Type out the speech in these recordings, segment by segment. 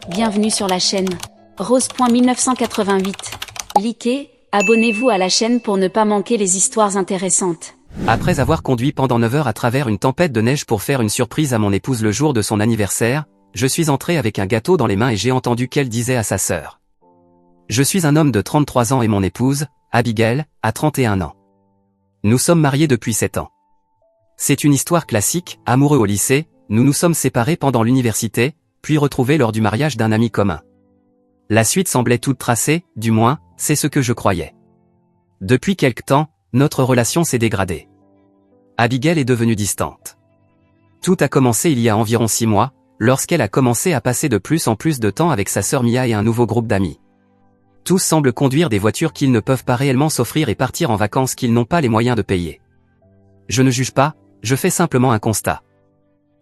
Bienvenue sur la chaîne. Rose.1988. Likez, abonnez-vous à la chaîne pour ne pas manquer les histoires intéressantes. Après avoir conduit pendant 9 heures à travers une tempête de neige pour faire une surprise à mon épouse le jour de son anniversaire, je suis entré avec un gâteau dans les mains et j'ai entendu qu'elle disait à sa sœur. Je suis un homme de 33 ans et mon épouse, Abigail, a 31 ans. Nous sommes mariés depuis 7 ans. C'est une histoire classique, amoureux au lycée, nous nous sommes séparés pendant l'université, puis retrouvés lors du mariage d'un ami commun. La suite semblait toute tracée, du moins, c'est ce que je croyais. Depuis quelque temps, notre relation s'est dégradée. Abigail est devenue distante. Tout a commencé il y a environ 6 mois, lorsqu'elle a commencé à passer de plus en plus de temps avec sa sœur Mia et un nouveau groupe d'amis. Tous semblent conduire des voitures qu'ils ne peuvent pas réellement s'offrir et partir en vacances qu'ils n'ont pas les moyens de payer. Je ne juge pas, je fais simplement un constat.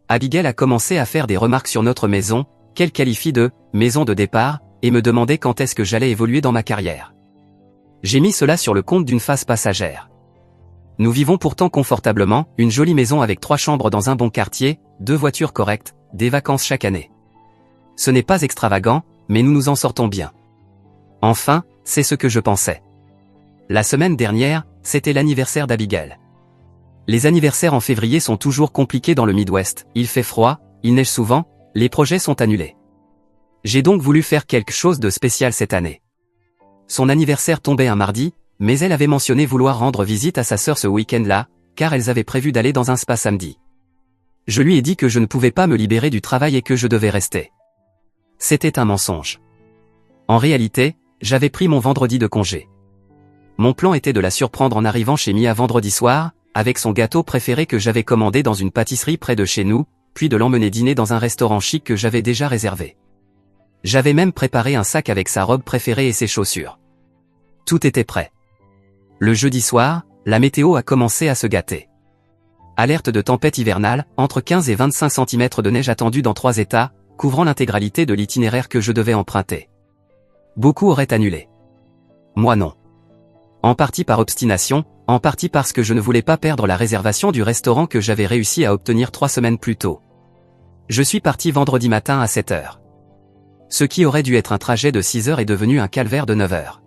Abigail a commencé à faire des remarques sur notre maison, qu'elle qualifie de « maison de départ », et me demandait quand est-ce que j'allais évoluer dans ma carrière. J'ai mis cela sur le compte d'une phase passagère. Nous vivons pourtant confortablement, une jolie maison avec 3 chambres dans un bon quartier, 2 voitures correctes, des vacances chaque année. Ce n'est pas extravagant, mais nous nous en sortons bien. Enfin, c'est ce que je pensais. La semaine dernière, c'était l'anniversaire d'Abigail. Les anniversaires en février sont toujours compliqués dans le Midwest, il fait froid, il neige souvent, les projets sont annulés. J'ai donc voulu faire quelque chose de spécial cette année. Son anniversaire tombait un mardi, mais elle avait mentionné vouloir rendre visite à sa sœur ce week-end-là, car elles avaient prévu d'aller dans un spa samedi. Je lui ai dit que je ne pouvais pas me libérer du travail et que je devais rester. C'était un mensonge. En réalité, j'avais pris mon vendredi de congé. Mon plan était de la surprendre en arrivant chez Mia vendredi soir, avec son gâteau préféré que j'avais commandé dans une pâtisserie près de chez nous, puis de l'emmener dîner dans un restaurant chic que j'avais déjà réservé. J'avais même préparé un sac avec sa robe préférée et ses chaussures. Tout était prêt. Le jeudi soir, la météo a commencé à se gâter. Alerte de tempête hivernale, entre 15 et 25 cm de neige attendue dans 3 États, couvrant l'intégralité de l'itinéraire que je devais emprunter. Beaucoup auraient annulé. Moi non. En partie par obstination, en partie parce que je ne voulais pas perdre la réservation du restaurant que j'avais réussi à obtenir 3 semaines plus tôt. Je suis parti vendredi matin à 7 heures. Ce qui aurait dû être un trajet de 6 heures est devenu un calvaire de 9 heures.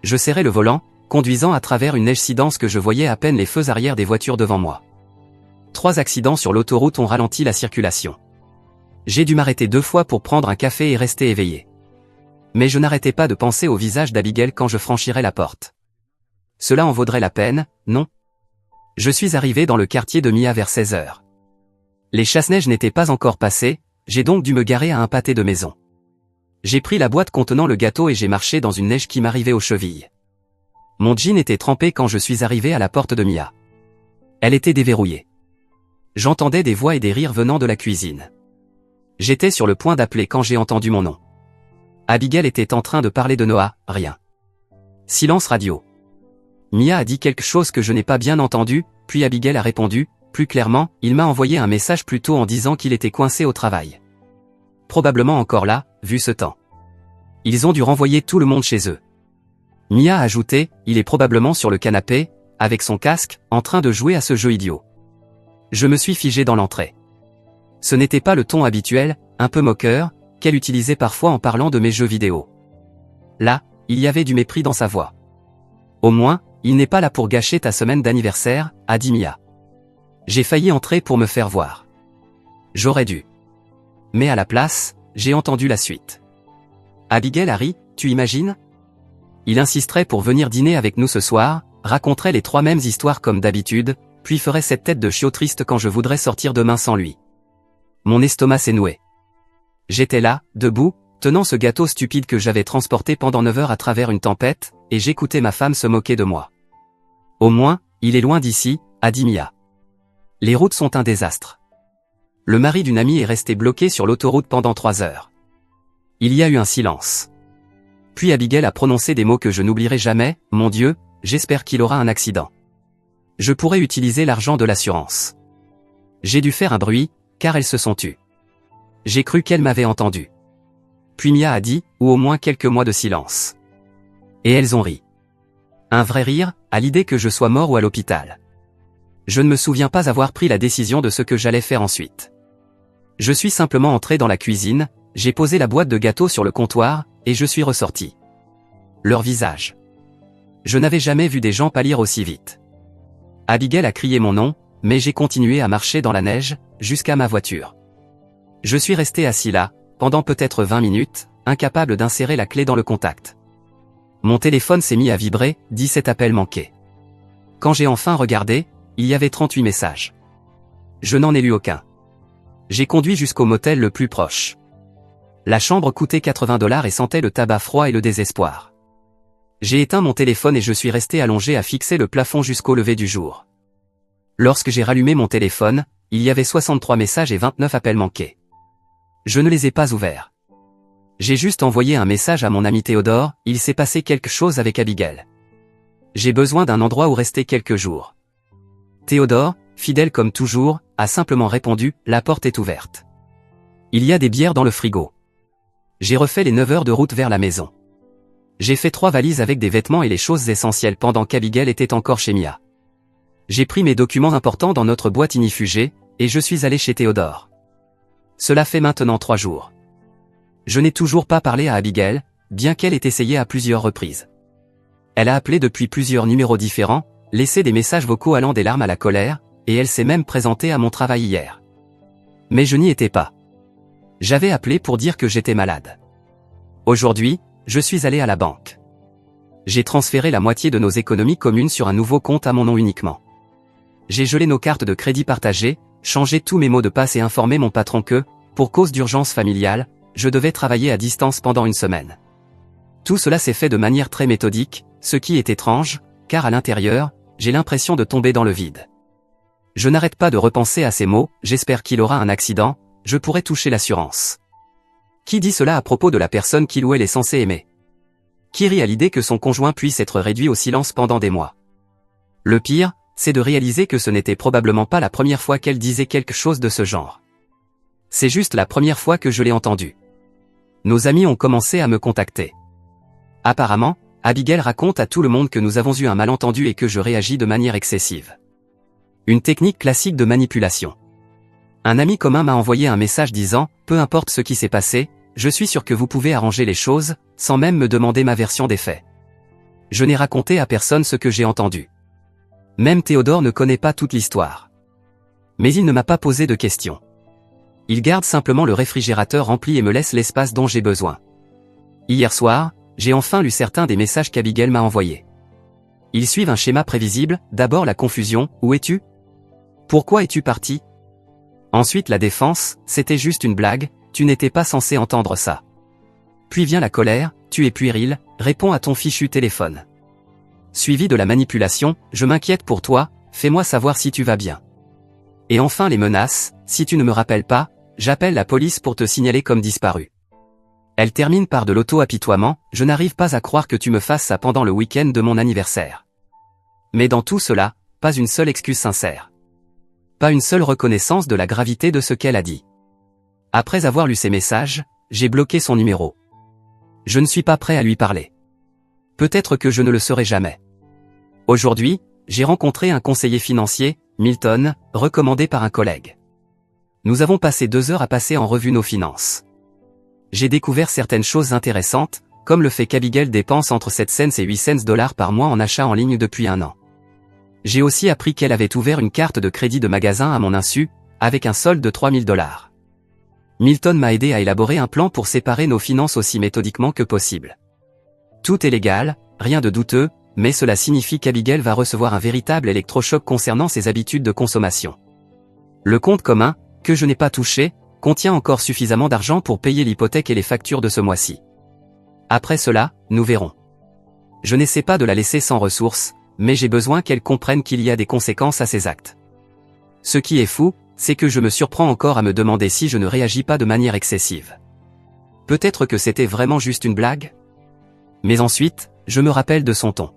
Je serrais le volant, conduisant à travers une neige si dense que je voyais à peine les feux arrière des voitures devant moi. 3 accidents sur l'autoroute ont ralenti la circulation. J'ai dû m'arrêter 2 fois pour prendre un café et rester éveillé. Mais je n'arrêtais pas de penser au visage d'Abigail quand je franchirais la porte. Cela en vaudrait la peine, non? Je suis arrivé dans le quartier de Mia vers 16 heures. Les chasse-neige n'étaient pas encore passés, j'ai donc dû me garer à un pâté de maison. J'ai pris la boîte contenant le gâteau et j'ai marché dans une neige qui m'arrivait aux chevilles. Mon jean était trempé quand je suis arrivé à la porte de Mia. Elle était déverrouillée. J'entendais des voix et des rires venant de la cuisine. J'étais sur le point d'appeler quand j'ai entendu mon nom. Abigail était en train de parler de Noah, rien. Silence radio. Mia a dit quelque chose que je n'ai pas bien entendu, puis Abigail a répondu, plus clairement, il m'a envoyé un message plus tôt en disant qu'il était coincé au travail. Probablement encore là, vu ce temps. Ils ont dû renvoyer tout le monde chez eux. Mia a ajouté, il est probablement sur le canapé, avec son casque, en train de jouer à ce jeu idiot. Je me suis figé dans l'entrée. Ce n'était pas le ton habituel, un peu moqueur, qu'elle utilisait parfois en parlant de mes jeux vidéo. Là, il y avait du mépris dans sa voix. Au moins, il n'est pas là pour gâcher ta semaine d'anniversaire, a dit Mia. J'ai failli entrer pour me faire voir. J'aurais dû. Mais à la place, j'ai entendu la suite. Abigail a ri, tu imagines? Il insisterait pour venir dîner avec nous ce soir, raconterait les 3 mêmes histoires comme d'habitude, puis ferait cette tête de chiot triste quand je voudrais sortir demain sans lui. Mon estomac s'est noué. J'étais là, debout, tenant ce gâteau stupide que j'avais transporté pendant 9 heures à travers une tempête, et j'écoutais ma femme se moquer de moi. Au moins, il est loin d'ici, a dit Mia. Les routes sont un désastre. Le mari d'une amie est resté bloqué sur l'autoroute pendant 3 heures. Il y a eu un silence. Puis Abigail a prononcé des mots que je n'oublierai jamais, mon Dieu, j'espère qu'il aura un accident. Je pourrais utiliser l'argent de l'assurance. J'ai dû faire un bruit, car elles se sont tues. J'ai cru qu'elle m'avait entendu. Puis Mia a dit, ou au moins quelques mois de silence. Et elles ont ri. Un vrai rire, à l'idée que je sois mort ou à l'hôpital. Je ne me souviens pas avoir pris la décision de ce que j'allais faire ensuite. Je suis simplement entré dans la cuisine, J'ai posé la boîte de gâteaux sur le comptoir, et je suis ressorti. Leur visage. Je n'avais jamais vu des gens pâlir aussi vite. Abigail a crié mon nom, mais j'ai continué à marcher dans la neige, jusqu'à ma voiture. Je suis resté assis là, pendant peut-être 20 minutes, incapable d'insérer la clé dans le contact. Mon téléphone s'est mis à vibrer, 17 appels manqués. Quand j'ai enfin regardé, il y avait 38 messages. Je n'en ai lu aucun. J'ai conduit jusqu'au motel le plus proche. La chambre coûtait $80 et sentait le tabac froid et le désespoir. J'ai éteint mon téléphone et je suis resté allongé à fixer le plafond jusqu'au lever du jour. Lorsque j'ai rallumé mon téléphone, il y avait 63 messages et 29 appels manqués. Je ne les ai pas ouverts. J'ai juste envoyé un message à mon ami Théodore, il s'est passé quelque chose avec Abigail. J'ai besoin d'un endroit où rester quelques jours. Théodore, fidèle comme toujours, a simplement répondu, la porte est ouverte. Il y a des bières dans le frigo. J'ai refait les 9 heures de route vers la maison. J'ai fait 3 valises avec des vêtements et les choses essentielles pendant qu'Abigail était encore chez Mia. J'ai pris mes documents importants dans notre boîte inifugée, et je suis allé chez Théodore. Cela fait maintenant 3 jours. Je n'ai toujours pas parlé à Abigail, bien qu'elle ait essayé à plusieurs reprises. Elle a appelé depuis plusieurs numéros différents, laissé des messages vocaux allant des larmes à la colère, et elle s'est même présentée à mon travail hier. Mais je n'y étais pas. J'avais appelé pour dire que j'étais malade. Aujourd'hui, je suis allé à la banque. J'ai transféré la moitié de nos économies communes sur un nouveau compte à mon nom uniquement. J'ai gelé nos cartes de crédit partagées, changé tous mes mots de passe et informé mon patron que, pour cause d'urgence familiale, je devais travailler à distance pendant une semaine. Tout cela s'est fait de manière très méthodique, ce qui est étrange, car à l'intérieur, j'ai l'impression de tomber dans le vide. Je n'arrête pas de repenser à ces mots, j'espère qu'il aura un accident, je pourrais toucher l'assurance. Qui dit cela à propos de la personne qu'il ou elle est censé aimer? Qui rit à l'idée que son conjoint puisse être réduit au silence pendant des mois? Le pire, c'est de réaliser que ce n'était probablement pas la première fois qu'elle disait quelque chose de ce genre. C'est juste la première fois que je l'ai entendu. Nos amis ont commencé à me contacter. Apparemment, Abigail raconte à tout le monde que nous avons eu un malentendu et que je réagis de manière excessive. Une technique classique de manipulation. Un ami commun m'a envoyé un message disant « Peu importe ce qui s'est passé, je suis sûr que vous pouvez arranger les choses, sans même me demander ma version des faits. » Je n'ai raconté à personne ce que j'ai entendu. Même Théodore ne connaît pas toute l'histoire. Mais il ne m'a pas posé de questions. Il garde simplement le réfrigérateur rempli et me laisse l'espace dont j'ai besoin. Hier soir, j'ai enfin lu certains des messages qu'Abigail m'a envoyés. Ils suivent un schéma prévisible, d'abord la confusion, où es-tu? Pourquoi es-tu parti? Ensuite la défense, c'était juste une blague, tu n'étais pas censé entendre ça. Puis vient la colère, tu es puéril, réponds à ton fichu téléphone. Suivi de la manipulation, je m'inquiète pour toi, fais-moi savoir si tu vas bien. Et enfin les menaces, si tu ne me rappelles pas, j'appelle la police pour te signaler comme disparu. Elle termine par de l'auto-apitoiement, je n'arrive pas à croire que tu me fasses ça pendant le week-end de mon anniversaire. Mais dans tout cela, pas une seule excuse sincère. Pas une seule reconnaissance de la gravité de ce qu'elle a dit. Après avoir lu ses messages, j'ai bloqué son numéro. Je ne suis pas prêt à lui parler. Peut-être que je ne le serai jamais. Aujourd'hui, j'ai rencontré un conseiller financier, Milton, recommandé par un collègue. Nous avons passé 2 heures à passer en revue nos finances. J'ai découvert certaines choses intéressantes, comme le fait qu'Abigail dépense entre 7 cents et 8 cents par mois en achats en ligne depuis 1 an. J'ai aussi appris qu'elle avait ouvert une carte de crédit de magasin à mon insu, avec un solde de $3000. Milton m'a aidé à élaborer un plan pour séparer nos finances aussi méthodiquement que possible. Tout est légal, rien de douteux, mais cela signifie qu'Abigail va recevoir un véritable électrochoc concernant ses habitudes de consommation. Le compte commun, que je n'ai pas touché, contient encore suffisamment d'argent pour payer l'hypothèque et les factures de ce mois-ci. Après cela, nous verrons. Je n'essaie pas de la laisser sans ressources, mais j'ai besoin qu'elle comprenne qu'il y a des conséquences à ses actes. Ce qui est fou, c'est que je me surprends encore à me demander si je ne réagis pas de manière excessive. Peut-être que c'était vraiment juste une blague? Mais ensuite, je me rappelle de son ton.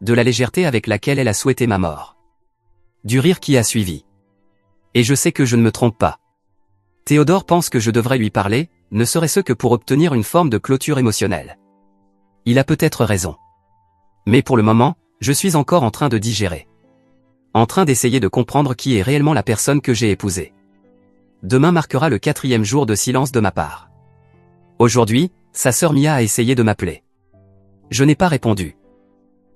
De la légèreté avec laquelle elle a souhaité ma mort. Du rire qui a suivi. Et je sais que je ne me trompe pas. Théodore pense que je devrais lui parler, ne serait-ce que pour obtenir une forme de clôture émotionnelle. Il a peut-être raison. Mais pour le moment, je suis encore en train de digérer. En train d'essayer de comprendre qui est réellement la personne que j'ai épousée. Demain marquera le 4e jour de silence de ma part. Aujourd'hui, sa sœur Mia a essayé de m'appeler. Je n'ai pas répondu.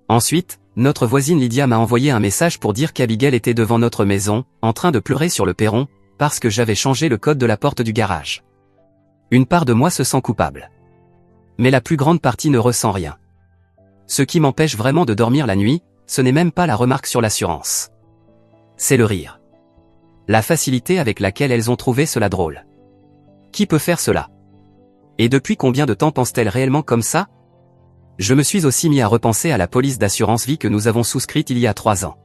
Ensuite, notre voisine Lydia m'a envoyé un message pour dire qu'Abigail était devant notre maison, en train de pleurer sur le perron, parce que j'avais changé le code de la porte du garage. Une part de moi se sent coupable. Mais la plus grande partie ne ressent rien. Ce qui m'empêche vraiment de dormir la nuit, ce n'est même pas la remarque sur l'assurance. C'est le rire. La facilité avec laquelle elles ont trouvé cela drôle. Qui peut faire cela? Et depuis combien de temps pense-t-elle réellement comme ça? Je me suis aussi mis à repenser à la police d'assurance vie que nous avons souscrite il y a 3 ans.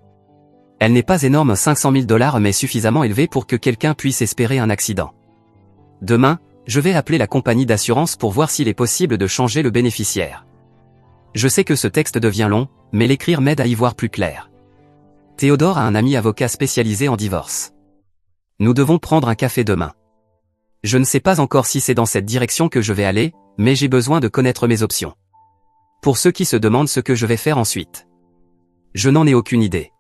Elle n'est pas énorme, 500 000 $ mais suffisamment élevée pour que quelqu'un puisse espérer un accident. Demain, je vais appeler la compagnie d'assurance pour voir s'il est possible de changer le bénéficiaire. Je sais que ce texte devient long, mais l'écrire m'aide à y voir plus clair. Théodore a un ami avocat spécialisé en divorce. Nous devons prendre un café demain. Je ne sais pas encore si c'est dans cette direction que je vais aller, mais j'ai besoin de connaître mes options. Pour ceux qui se demandent ce que je vais faire ensuite. Je n'en ai aucune idée.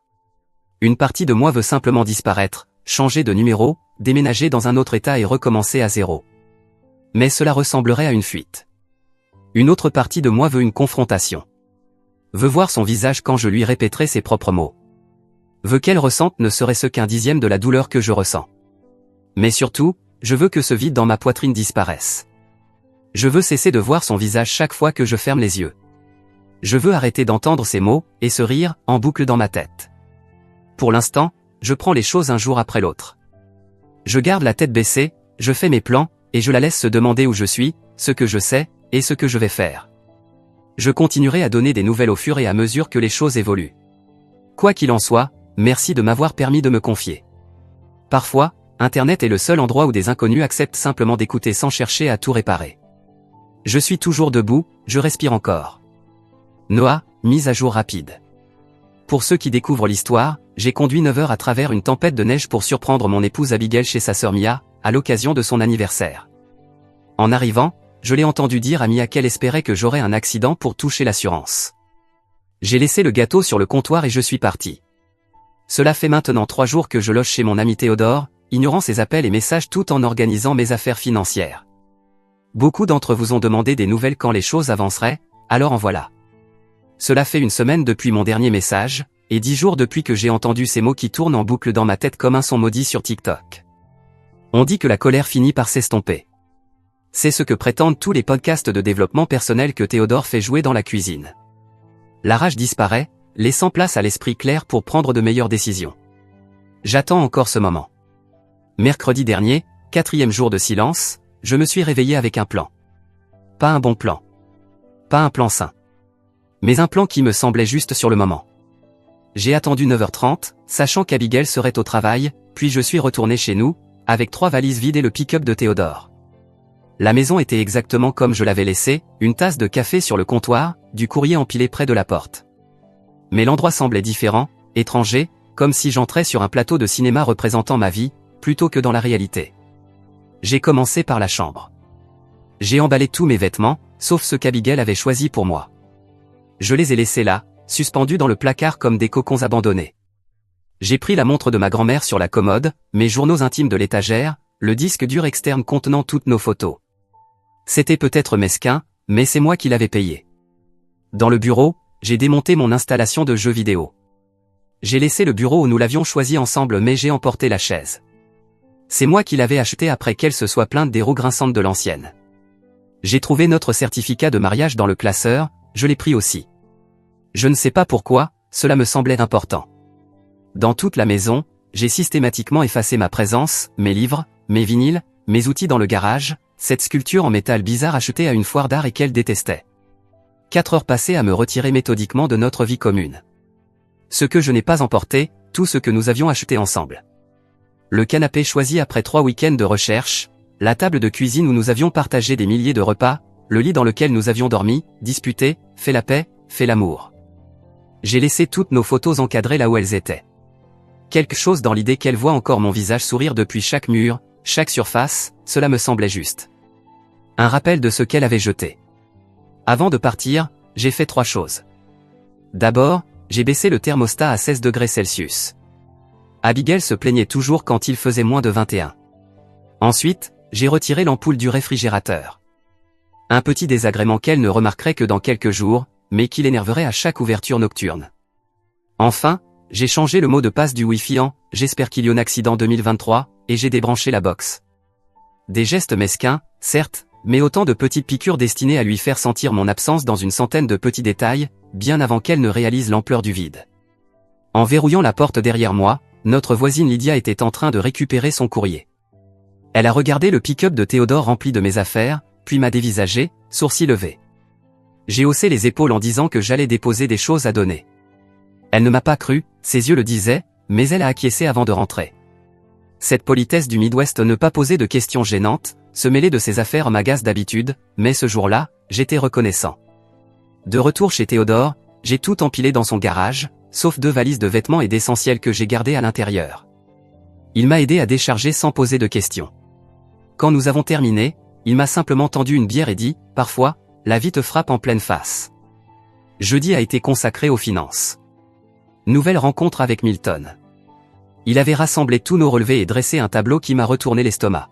Une partie de moi veut simplement disparaître, changer de numéro, déménager dans un autre état et recommencer à zéro. Mais cela ressemblerait à une fuite. Une autre partie de moi veut une confrontation. Veut voir son visage quand je lui répéterai ses propres mots. Veut qu'elle ressente ne serait-ce qu'un dixième de la douleur que je ressens. Mais surtout, je veux que ce vide dans ma poitrine disparaisse. Je veux cesser de voir son visage chaque fois que je ferme les yeux. Je veux arrêter d'entendre ses mots, et ce rire, en boucle dans ma tête. Pour l'instant, je prends les choses un jour après l'autre. Je garde la tête baissée, je fais mes plans, et je la laisse se demander où je suis, ce que je sais, et ce que je vais faire. Je continuerai à donner des nouvelles au fur et à mesure que les choses évoluent. Quoi qu'il en soit, merci de m'avoir permis de me confier. Parfois, Internet est le seul endroit où des inconnus acceptent simplement d'écouter sans chercher à tout réparer. Je suis toujours debout, je respire encore. Noah, mise à jour rapide. Pour ceux qui découvrent l'histoire, j'ai conduit 9 heures à travers une tempête de neige pour surprendre mon épouse Abigail chez sa sœur Mia, à l'occasion de son anniversaire. En arrivant, je l'ai entendu dire à Mia qu'elle espérait que j'aurais un accident pour toucher l'assurance. J'ai laissé le gâteau sur le comptoir et je suis parti. Cela fait maintenant 3 jours que je loge chez mon ami Théodore, ignorant ses appels et messages tout en organisant mes affaires financières. Beaucoup d'entre vous ont demandé des nouvelles quand les choses avanceraient, alors en voilà. Cela fait 1 semaine depuis mon dernier message, et 10 jours depuis que j'ai entendu ces mots qui tournent en boucle dans ma tête comme un son maudit sur TikTok. On dit que la colère finit par s'estomper. C'est ce que prétendent tous les podcasts de développement personnel que Théodore fait jouer dans la cuisine. La rage disparaît, laissant place à l'esprit clair pour prendre de meilleures décisions. J'attends encore ce moment. Mercredi dernier, 4e jour de silence, je me suis réveillé avec un plan. Pas un bon plan. Pas un plan sain. Mais un plan qui me semblait juste sur le moment. J'ai attendu 9h30, sachant qu'Abigail serait au travail, puis je suis retourné chez nous, avec 3 valises vides et le pick-up de Théodore. La maison était exactement comme je l'avais laissée, une tasse de café sur le comptoir, du courrier empilé près de la porte. Mais l'endroit semblait différent, étranger, comme si j'entrais sur un plateau de cinéma représentant ma vie, plutôt que dans la réalité. J'ai commencé par la chambre. J'ai emballé tous mes vêtements, sauf ceux qu'Abigail avait choisis pour moi. Je les ai laissés là, suspendus dans le placard comme des cocons abandonnés. J'ai pris la montre de ma grand-mère sur la commode, mes journaux intimes de l'étagère, le disque dur externe contenant toutes nos photos. C'était peut-être mesquin, mais c'est moi qui l'avais payé. Dans le bureau, j'ai démonté mon installation de jeux vidéo. J'ai laissé le bureau où nous l'avions choisi ensemble mais j'ai emporté la chaise. C'est moi qui l'avais achetée après qu'elle se soit plainte des roues grinçantes de l'ancienne. J'ai trouvé notre certificat de mariage dans le classeur, je l'ai pris aussi. Je ne sais pas pourquoi, cela me semblait important. Dans toute la maison, j'ai systématiquement effacé ma présence, mes livres, mes vinyles, mes outils dans le garage, cette sculpture en métal bizarre achetée à une foire d'art et qu'elle détestait. 4 heures passées à me retirer méthodiquement de notre vie commune. Ce que je n'ai pas emporté, tout ce que nous avions acheté ensemble. Le canapé choisi après 3 week-ends de recherche, la table de cuisine où nous avions partagé des milliers de repas, le lit dans lequel nous avions dormi, disputé, fait la paix, fait l'amour. J'ai laissé toutes nos photos encadrées là où elles étaient. Quelque chose dans l'idée qu'elle voit encore mon visage sourire depuis chaque mur, chaque surface, cela me semblait juste. Un rappel de ce qu'elle avait jeté. Avant de partir, j'ai fait 3 choses. D'abord, j'ai baissé le thermostat à 16 degrés Celsius. Abigail se plaignait toujours quand il faisait moins de 21. Ensuite, j'ai retiré l'ampoule du réfrigérateur. Un petit désagrément qu'elle ne remarquerait que dans quelques jours, mais qui l'énerverait à chaque ouverture nocturne. Enfin, j'ai changé le mot de passe du Wi-Fi en « J'espère qu'il y a un accident 2023 » et j'ai débranché la box. Des gestes mesquins, certes, mais autant de petites piqûres destinées à lui faire sentir mon absence dans une centaine de petits détails, bien avant qu'elle ne réalise l'ampleur du vide. En verrouillant la porte derrière moi, notre voisine Lydia était en train de récupérer son courrier. Elle a regardé le pick-up de Théodore rempli de mes affaires, puis m'a dévisagé, sourcils levés. J'ai haussé les épaules en disant que j'allais déposer des choses à donner. Elle ne m'a pas cru, ses yeux le disaient, mais elle a acquiescé avant de rentrer. Cette politesse du Midwest ne pas poser de questions gênantes, se mêler de ses affaires m'agace d'habitude, mais ce jour-là, j'étais reconnaissant. De retour chez Théodore, j'ai tout empilé dans son garage, sauf 2 valises de vêtements et d'essentiels que j'ai gardés à l'intérieur. Il m'a aidé à décharger sans poser de questions. Quand nous avons terminé, il m'a simplement tendu une bière et dit, parfois, la vie te frappe en pleine face. Jeudi a été consacré aux finances. Nouvelle rencontre avec Milton. Il avait rassemblé tous nos relevés et dressé un tableau qui m'a retourné l'estomac.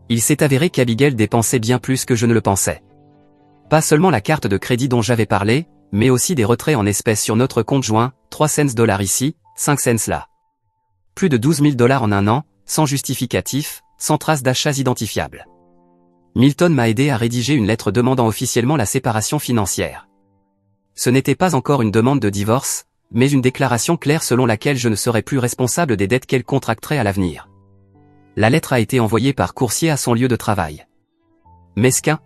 Il s'est avéré qu'Abigail dépensait bien plus que je ne le pensais. Pas seulement la carte de crédit dont j'avais parlé, mais aussi des retraits en espèces sur notre compte joint, 3 cents $ ici, 5 cents là. Plus de 12 000 $ en un an, sans justificatif, sans trace d'achats identifiables. Milton m'a aidé à rédiger une lettre demandant officiellement la séparation financière. Ce n'était pas encore une demande de divorce, mais une déclaration claire selon laquelle je ne serais plus responsable des dettes qu'elle contracterait à l'avenir. La lettre a été envoyée par coursier à son lieu de travail. Mesquin?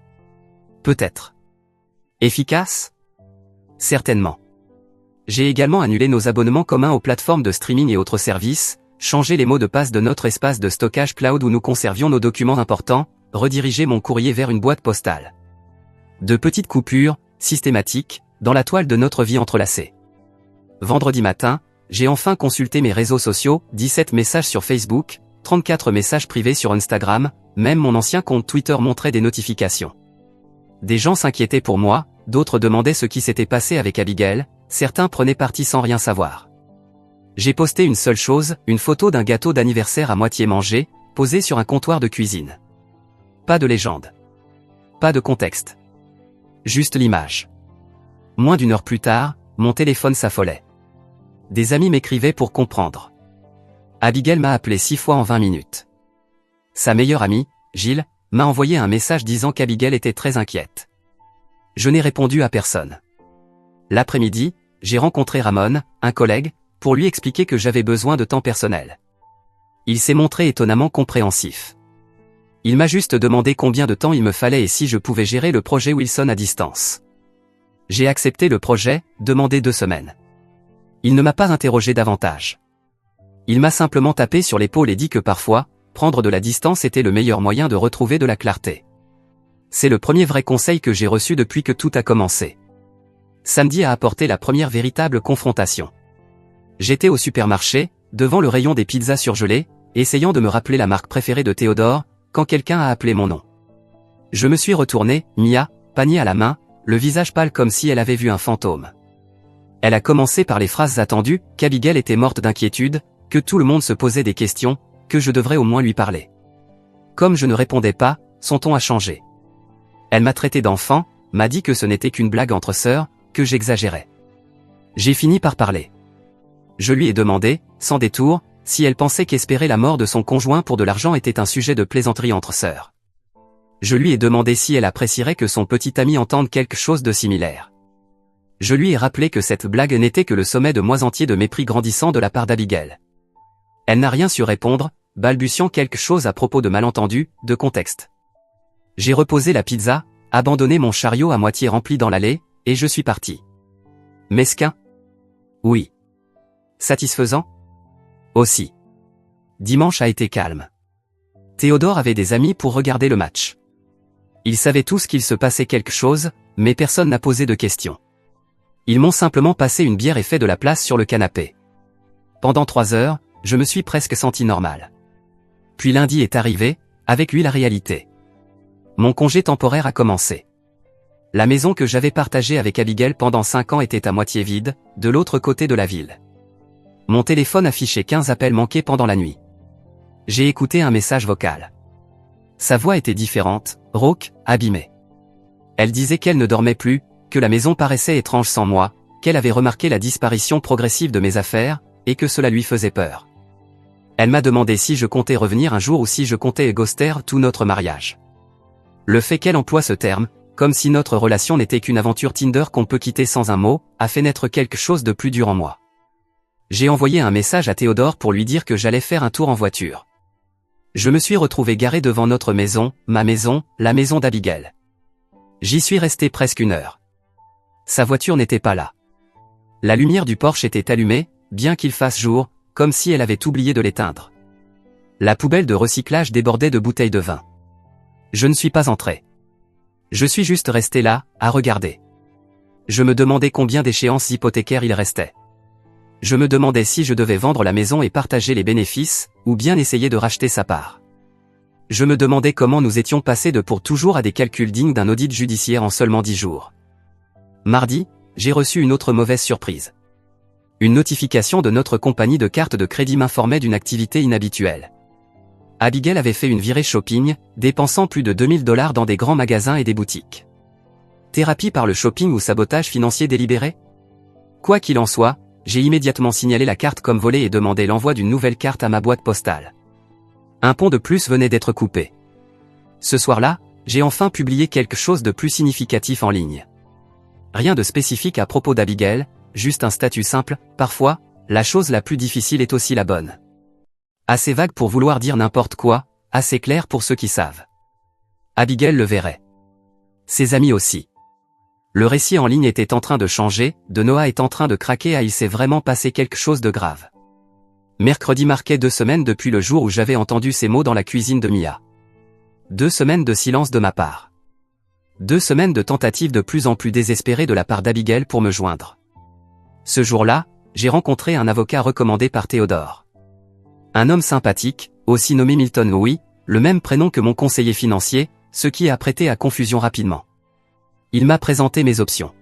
Peut-être. Efficace? Certainement. J'ai également annulé nos abonnements communs aux plateformes de streaming et autres services, changé les mots de passe de notre espace de stockage cloud où nous conservions nos documents importants, redirigé mon courrier vers une boîte postale. De petites coupures, systématiques, dans la toile de notre vie entrelacée. Vendredi matin, j'ai enfin consulté mes réseaux sociaux, 17 messages sur Facebook, 34 messages privés sur Instagram, même mon ancien compte Twitter montrait des notifications. Des gens s'inquiétaient pour moi, d'autres demandaient ce qui s'était passé avec Abigail, certains prenaient parti sans rien savoir. J'ai posté une seule chose, une photo d'un gâteau d'anniversaire à moitié mangé, posé sur un comptoir de cuisine. Pas de légende. Pas de contexte. Juste l'image. Moins d'1 heure plus tard, mon téléphone s'affolait. Des amis m'écrivaient pour comprendre. Abigail m'a appelé 6 fois en 20 minutes. Sa meilleure amie, Gilles, m'a envoyé un message disant qu'Abigail était très inquiète. Je n'ai répondu à personne. L'après-midi, j'ai rencontré Ramon, un collègue, pour lui expliquer que j'avais besoin de temps personnel. Il s'est montré étonnamment compréhensif. Il m'a juste demandé combien de temps il me fallait et si je pouvais gérer le projet Wilson à distance. J'ai accepté le projet, demandé 2 semaines. Il ne m'a pas interrogé davantage. Il m'a simplement tapé sur l'épaule et dit que parfois, prendre de la distance était le meilleur moyen de retrouver de la clarté. C'est le premier vrai conseil que j'ai reçu depuis que tout a commencé. Samedi a apporté la première véritable confrontation. J'étais au supermarché, devant le rayon des pizzas surgelées, essayant de me rappeler la marque préférée de Théodore, quand quelqu'un a appelé mon nom. Je me suis retourné, Mia, panier à la main, le visage pâle comme si elle avait vu un fantôme. Elle a commencé par les phrases attendues, qu'Abigail était morte d'inquiétude, que tout le monde se posait des questions, que je devrais au moins lui parler. Comme je ne répondais pas, son ton a changé. Elle m'a traité d'enfant, m'a dit que ce n'était qu'une blague entre sœurs, que j'exagérais. J'ai fini par parler. Je lui ai demandé, sans détour, si elle pensait qu'espérer la mort de son conjoint pour de l'argent était un sujet de plaisanterie entre sœurs. Je lui ai demandé si elle apprécierait que son petit ami entende quelque chose de similaire. Je lui ai rappelé que cette blague n'était que le sommet de mois entiers de mépris grandissant de la part d'Abigail. Elle n'a rien su répondre, balbutiant quelque chose à propos de malentendus, de contexte. J'ai reposé la pizza, abandonné mon chariot à moitié rempli dans l'allée, et je suis parti. Mesquin? Oui. Satisfaisant? Aussi. Dimanche a été calme. Théodore avait des amis pour regarder le match. Ils savaient tous qu'il se passait quelque chose, mais personne n'a posé de questions. Ils m'ont simplement passé une bière et fait de la place sur le canapé. Pendant 3 heures, je me suis presque senti normal. Puis lundi est arrivé, avec lui la réalité. Mon congé temporaire a commencé. La maison que j'avais partagée avec Abigail pendant 5 ans était à moitié vide, de l'autre côté de la ville. Mon téléphone affichait 15 appels manqués pendant la nuit. J'ai écouté un message vocal. Sa voix était différente, rauque, abîmée. Elle disait qu'elle ne dormait plus, que la maison paraissait étrange sans moi, qu'elle avait remarqué la disparition progressive de mes affaires, et que cela lui faisait peur. Elle m'a demandé si je comptais revenir un jour ou si je comptais ghoster tout notre mariage. Le fait qu'elle emploie ce terme, comme si notre relation n'était qu'une aventure Tinder qu'on peut quitter sans un mot, a fait naître quelque chose de plus dur en moi. J'ai envoyé un message à Théodore pour lui dire que j'allais faire un tour en voiture. Je me suis retrouvé garé devant notre maison, ma maison, la maison d'Abigail. J'y suis resté presque 1 heure. Sa voiture n'était pas là. La lumière du Porsche était allumée, bien qu'il fasse jour, comme si elle avait oublié de l'éteindre. La poubelle de recyclage débordait de bouteilles de vin. Je ne suis pas entré. Je suis juste resté là, à regarder. Je me demandais combien d'échéances hypothécaires il restait. Je me demandais si je devais vendre la maison et partager les bénéfices, ou bien essayer de racheter sa part. Je me demandais comment nous étions passés de pour toujours à des calculs dignes d'un audit judiciaire en seulement 10 jours. Mardi, j'ai reçu une autre mauvaise surprise. Une notification de notre compagnie de cartes de crédit m'informait d'une activité inhabituelle. Abigail avait fait une virée shopping, dépensant plus de $2000 dans des grands magasins et des boutiques. Thérapie par le shopping ou sabotage financier délibéré? Quoi qu'il en soit, j'ai immédiatement signalé la carte comme volée et demandé l'envoi d'une nouvelle carte à ma boîte postale. Un pont de plus venait d'être coupé. Ce soir-là, j'ai enfin publié quelque chose de plus significatif en ligne. Rien de spécifique à propos d'Abigail, juste un statut simple, parfois, la chose la plus difficile est aussi la bonne. Assez vague pour vouloir dire n'importe quoi, assez clair pour ceux qui savent. Abigail le verrait. Ses amis aussi. Le récit en ligne était en train de changer, de Noah est en train de craquer à il s'est vraiment passé quelque chose de grave. Mercredi marquait 2 semaines depuis le jour où j'avais entendu ces mots dans la cuisine de Mia. 2 semaines de silence de ma part. 2 semaines de tentatives de plus en plus désespérées de la part d'Abigail pour me joindre. Ce jour-là, j'ai rencontré un avocat recommandé par Théodore. Un homme sympathique, aussi nommé Milton Louis, le même prénom que mon conseiller financier, ce qui a prêté à confusion rapidement. Il m'a présenté mes options.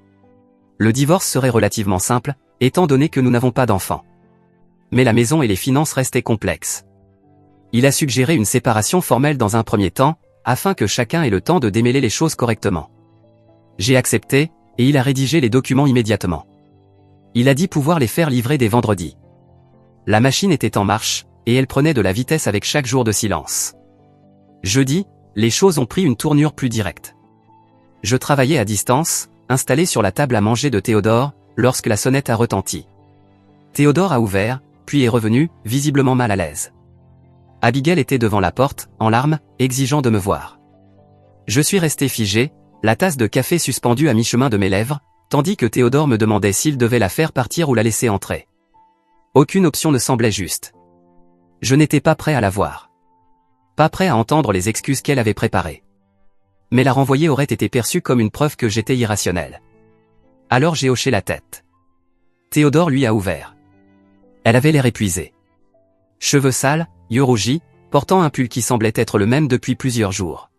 Le divorce serait relativement simple, étant donné que nous n'avons pas d'enfants. Mais la maison et les finances restaient complexes. Il a suggéré une séparation formelle dans un premier temps, afin que chacun ait le temps de démêler les choses correctement. J'ai accepté, et il a rédigé les documents immédiatement. Il a dit pouvoir les faire livrer dès vendredi. La machine était en marche, et elle prenait de la vitesse avec chaque jour de silence. Jeudi, les choses ont pris une tournure plus directe. Je travaillais à distance, installé sur la table à manger de Théodore, lorsque la sonnette a retenti. Théodore a ouvert, puis est revenu, visiblement mal à l'aise. Abigail était devant la porte, en larmes, exigeant de me voir. Je suis resté figé, la tasse de café suspendue à mi-chemin de mes lèvres, tandis que Théodore me demandait s'il devait la faire partir ou la laisser entrer. Aucune option ne semblait juste. Je n'étais pas prêt à la voir. Pas prêt à entendre les excuses qu'elle avait préparées. Mais la renvoyer aurait été perçue comme une preuve que j'étais irrationnel. Alors j'ai hoché la tête. Théodore lui a ouvert. Elle avait l'air épuisée. Cheveux sales, yeux rougis, portant un pull qui semblait être le même depuis plusieurs jours.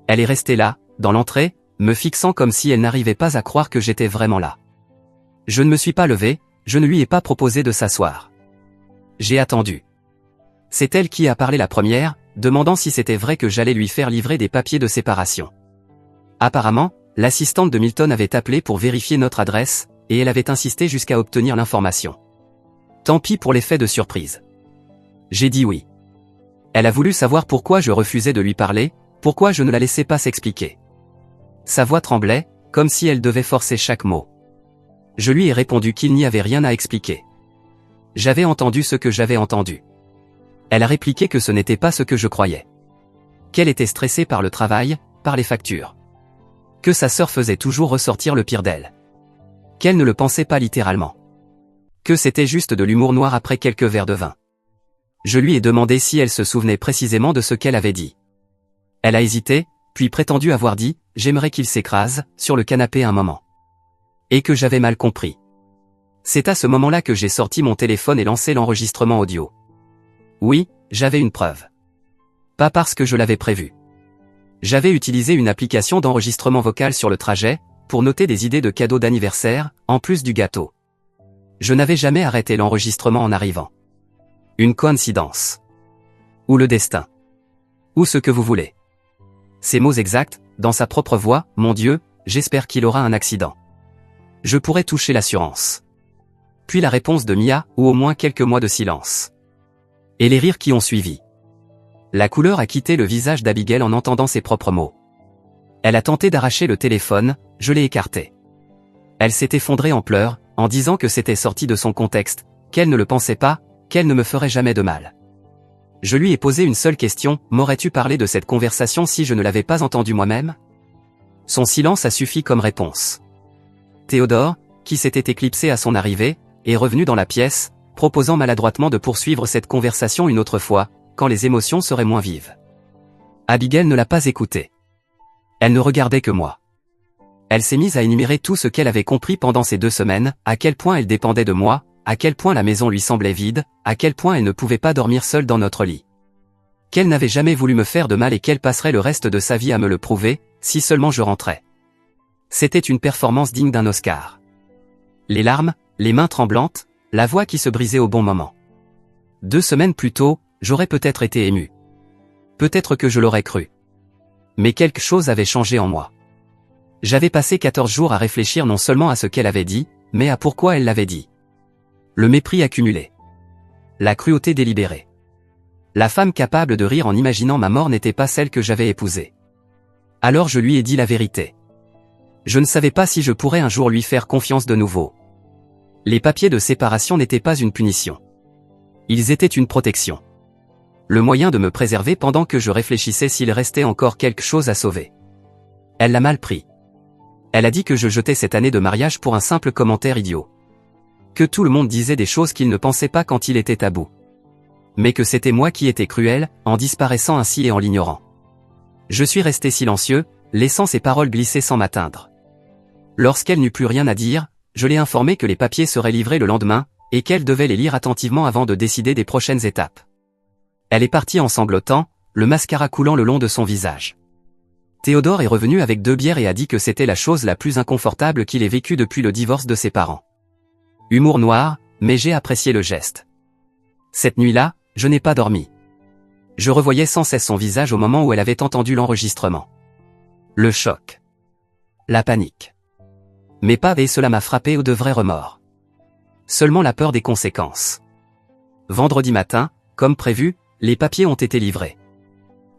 Elle est restée là, dans l'entrée, me fixant comme si elle n'arrivait pas à croire que j'étais vraiment là. Je ne me suis pas levé, je ne lui ai pas proposé de s'asseoir. J'ai attendu. C'est elle qui a parlé la première, demandant si c'était vrai que j'allais lui faire livrer des papiers de séparation. Apparemment, l'assistante de Milton avait appelé pour vérifier notre adresse, et elle avait insisté jusqu'à obtenir l'information. Tant pis pour l'effet de surprise. J'ai dit oui. Elle a voulu savoir pourquoi je refusais de lui parler, pourquoi je ne la laissais pas s'expliquer. Sa voix tremblait, comme si elle devait forcer chaque mot. Je lui ai répondu qu'il n'y avait rien à expliquer. J'avais entendu ce que j'avais entendu. Elle a répliqué que ce n'était pas ce que je croyais. Qu'elle était stressée par le travail, par les factures. Que sa sœur faisait toujours ressortir le pire d'elle. Qu'elle ne le pensait pas littéralement. Que c'était juste de l'humour noir après quelques verres de vin. Je lui ai demandé si elle se souvenait précisément de ce qu'elle avait dit. Elle a hésité, puis prétendu avoir dit « J'aimerais qu'il s'écrase » sur le canapé un moment. Et que j'avais mal compris. C'est à ce moment-là que j'ai sorti mon téléphone et lancé l'enregistrement audio. Oui, j'avais une preuve. Pas parce que je l'avais prévu. J'avais utilisé une application d'enregistrement vocal sur le trajet, pour noter des idées de cadeaux d'anniversaire, en plus du gâteau. Je n'avais jamais arrêté l'enregistrement en arrivant. Une coïncidence. Ou le destin. Ou ce que vous voulez. Ces mots exacts, dans sa propre voix, « Mon Dieu, j'espère qu'il aura un accident. Je pourrais toucher l'assurance. » Puis la réponse de Mia, ou au moins quelques mois de silence. Et les rires qui ont suivi. La couleur a quitté le visage d'Abigail en entendant ses propres mots. Elle a tenté d'arracher le téléphone, je l'ai écarté. Elle s'est effondrée en pleurs, en disant que c'était sorti de son contexte, qu'elle ne le pensait pas, qu'elle ne me ferait jamais de mal. Je lui ai posé une seule question, m'aurais-tu parlé de cette conversation si je ne l'avais pas entendue moi-même? Son silence a suffi comme réponse. Théodore, qui s'était éclipsé à son arrivée, est revenu dans la pièce, proposant maladroitement de poursuivre cette conversation une autre fois, quand les émotions seraient moins vives. Abigail ne l'a pas écouté. Elle ne regardait que moi. Elle s'est mise à énumérer tout ce qu'elle avait compris pendant ces 2 semaines, à quel point elle dépendait de moi, à quel point la maison lui semblait vide, à quel point elle ne pouvait pas dormir seule dans notre lit. Qu'elle n'avait jamais voulu me faire de mal et qu'elle passerait le reste de sa vie à me le prouver, si seulement je rentrais. C'était une performance digne d'un Oscar. Les larmes, les mains tremblantes, la voix qui se brisait au bon moment. 2 semaines plus tôt, j'aurais peut-être été ému. Peut-être que je l'aurais cru. Mais quelque chose avait changé en moi. J'avais passé 14 jours à réfléchir non seulement à ce qu'elle avait dit, mais à pourquoi elle l'avait dit. Le mépris accumulé. La cruauté délibérée. La femme capable de rire en imaginant ma mort n'était pas celle que j'avais épousée. Alors je lui ai dit la vérité. Je ne savais pas si je pourrais un jour lui faire confiance de nouveau. Les papiers de séparation n'étaient pas une punition. Ils étaient une protection. Le moyen de me préserver pendant que je réfléchissais s'il restait encore quelque chose à sauver. Elle l'a mal pris. Elle a dit que je jetais cette année de mariage pour un simple commentaire idiot. Que tout le monde disait des choses qu'il ne pensait pas quand il était à bout. Mais que c'était moi qui étais cruel, en disparaissant ainsi et en l'ignorant. Je suis resté silencieux, laissant ses paroles glisser sans m'atteindre. Lorsqu'elle n'eut plus rien à dire, je l'ai informée que les papiers seraient livrés le lendemain, et qu'elle devait les lire attentivement avant de décider des prochaines étapes. Elle est partie en sanglotant, le mascara coulant le long de son visage. Théodore est revenu avec 2 bières et a dit que c'était la chose la plus inconfortable qu'il ait vécue depuis le divorce de ses parents. Humour noir, mais j'ai apprécié le geste. Cette nuit-là, je n'ai pas dormi. Je revoyais sans cesse son visage au moment où elle avait entendu l'enregistrement. Le choc. La panique. Mais pas et cela m'a frappé ou de vrais remords. Seulement la peur des conséquences. Vendredi matin, comme prévu, les papiers ont été livrés.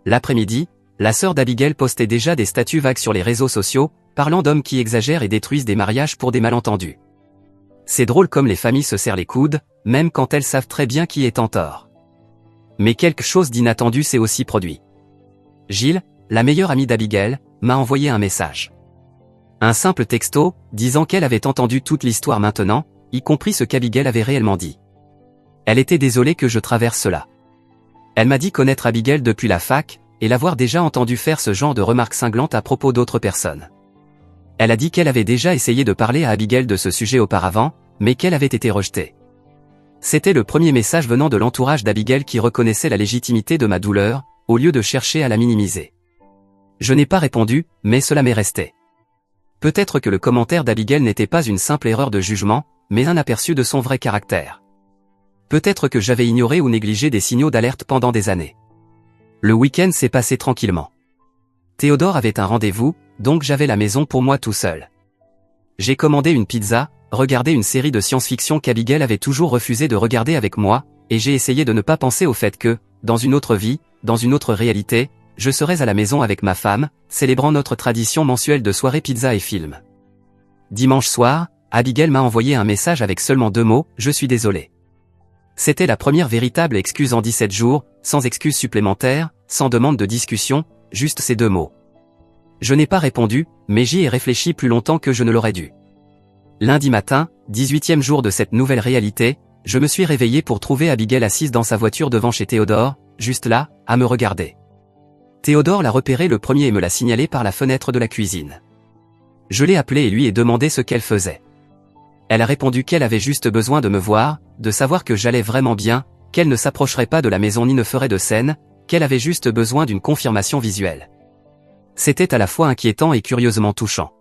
L'après-midi, la sœur d'Abigail postait déjà des statuts vagues sur les réseaux sociaux, parlant d'hommes qui exagèrent et détruisent des mariages pour des malentendus. C'est drôle comme les familles se serrent les coudes, même quand elles savent très bien qui est en tort. Mais quelque chose d'inattendu s'est aussi produit. Gilles, la meilleure amie d'Abigail, m'a envoyé un message. Un simple texto, disant qu'elle avait entendu toute l'histoire maintenant, y compris ce qu'Abigail avait réellement dit. Elle était désolée que je traverse cela. Elle m'a dit connaître Abigail depuis la fac, et l'avoir déjà entendu faire ce genre de remarques cinglantes à propos d'autres personnes. Elle a dit qu'elle avait déjà essayé de parler à Abigail de ce sujet auparavant, mais qu'elle avait été rejetée. C'était le premier message venant de l'entourage d'Abigail qui reconnaissait la légitimité de ma douleur, au lieu de chercher à la minimiser. Je n'ai pas répondu, mais cela m'est resté. Peut-être que le commentaire d'Abigail n'était pas une simple erreur de jugement, mais un aperçu de son vrai caractère. Peut-être que j'avais ignoré ou négligé des signaux d'alerte pendant des années. Le week-end s'est passé tranquillement. Théodore avait un rendez-vous, donc j'avais la maison pour moi tout seul. J'ai commandé une pizza, regardé une série de science-fiction qu'Abigail avait toujours refusé de regarder avec moi, et j'ai essayé de ne pas penser au fait que, dans une autre vie, dans une autre réalité, je serais à la maison avec ma femme, célébrant notre tradition mensuelle de soirée pizza et film. Dimanche soir, Abigail m'a envoyé un message avec seulement 2 mots, « Je suis désolé ». C'était la première véritable excuse en 17 jours, sans excuse supplémentaire, sans demande de discussion, juste ces 2 mots. Je n'ai pas répondu, mais j'y ai réfléchi plus longtemps que je ne l'aurais dû. Lundi matin, 18e jour de cette nouvelle réalité, je me suis réveillé pour trouver Abigail assise dans sa voiture devant chez Théodore, juste là, à me regarder. Théodore l'a repéré le premier et me l'a signalé par la fenêtre de la cuisine. Je l'ai appelée et lui ai demandé ce qu'elle faisait. Elle a répondu qu'elle avait juste besoin de me voir, de savoir que j'allais vraiment bien, qu'elle ne s'approcherait pas de la maison ni ne ferait de scène, qu'elle avait juste besoin d'une confirmation visuelle. C'était à la fois inquiétant et curieusement touchant.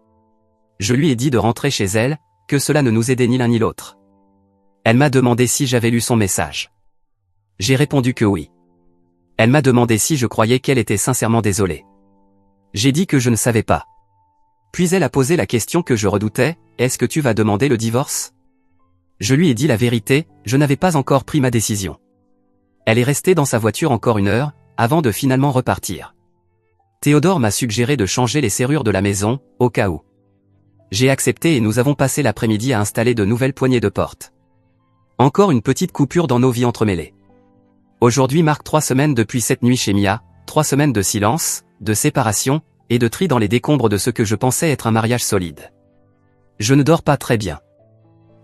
Je lui ai dit de rentrer chez elle, que cela ne nous aidait ni l'un ni l'autre. Elle m'a demandé si j'avais lu son message. J'ai répondu que oui. Elle m'a demandé si je croyais qu'elle était sincèrement désolée. J'ai dit que je ne savais pas. Puis elle a posé la question que je redoutais, est-ce que tu vas demander le divorce? Je lui ai dit la vérité, je n'avais pas encore pris ma décision. Elle est restée dans sa voiture encore 1 heure, avant de finalement repartir. Théodore m'a suggéré de changer les serrures de la maison, au cas où. J'ai accepté et nous avons passé l'après-midi à installer de nouvelles poignées de porte. Encore une petite coupure dans nos vies entremêlées. Aujourd'hui marque 3 semaines depuis cette nuit chez Mia, 3 semaines de silence, de séparation, et de tri dans les décombres de ce que je pensais être un mariage solide. Je ne dors pas très bien.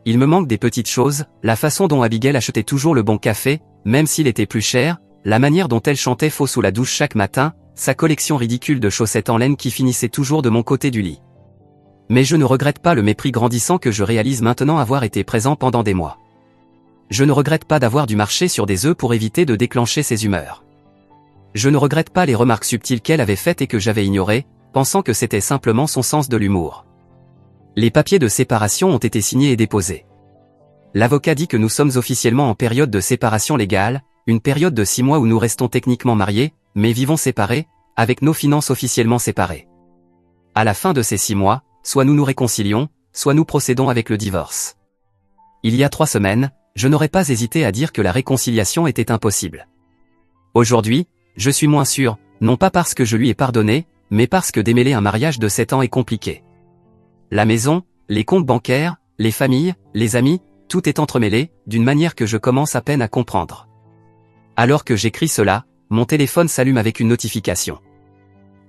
Il me manque des petites choses, la façon dont Abigail achetait toujours le bon café, même s'il était plus cher, la manière dont elle chantait faux sous la douche chaque matin, sa collection ridicule de chaussettes en laine qui finissait toujours de mon côté du lit. Mais je ne regrette pas le mépris grandissant que je réalise maintenant avoir été présent pendant des mois. Je ne regrette pas d'avoir dû marcher sur des œufs pour éviter de déclencher ses humeurs. Je ne regrette pas les remarques subtiles qu'elle avait faites et que j'avais ignorées, pensant que c'était simplement son sens de l'humour. Les papiers de séparation ont été signés et déposés. L'avocat dit que nous sommes officiellement en période de séparation légale, une période de 6 mois où nous restons techniquement mariés, mais vivons séparés, avec nos finances officiellement séparées. À la fin de ces 6 mois, soit nous nous réconcilions, soit nous procédons avec le divorce. Il y a 3 semaines, je n'aurais pas hésité à dire que la réconciliation était impossible. Aujourd'hui, je suis moins sûr, non pas parce que je lui ai pardonné, mais parce que démêler un mariage de 7 ans est compliqué. La maison, les comptes bancaires, les familles, les amis, tout est entremêlé, d'une manière que je commence à peine à comprendre. Alors que j'écris cela, mon téléphone s'allume avec une notification.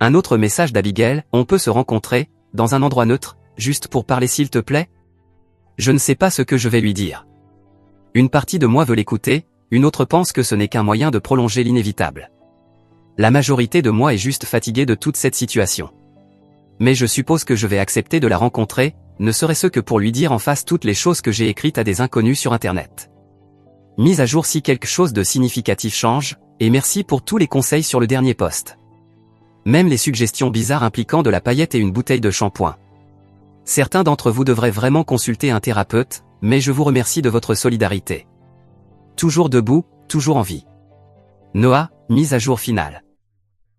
Un autre message d'Abigail, on peut se rencontrer, dans un endroit neutre, juste pour parler s'il te plaît? Je ne sais pas ce que je vais lui dire. Une partie de moi veut l'écouter, une autre pense que ce n'est qu'un moyen de prolonger l'inévitable. La majorité de moi est juste fatiguée de toute cette situation. Mais je suppose que je vais accepter de la rencontrer, ne serait-ce que pour lui dire en face toutes les choses que j'ai écrites à des inconnus sur Internet. Mise à jour si quelque chose de significatif change, et merci pour tous les conseils sur le dernier post. Même les suggestions bizarres impliquant de la paillette et une bouteille de shampoing. Certains d'entre vous devraient vraiment consulter un thérapeute, mais je vous remercie de votre solidarité. Toujours debout, toujours en vie. Noah, mise à jour finale.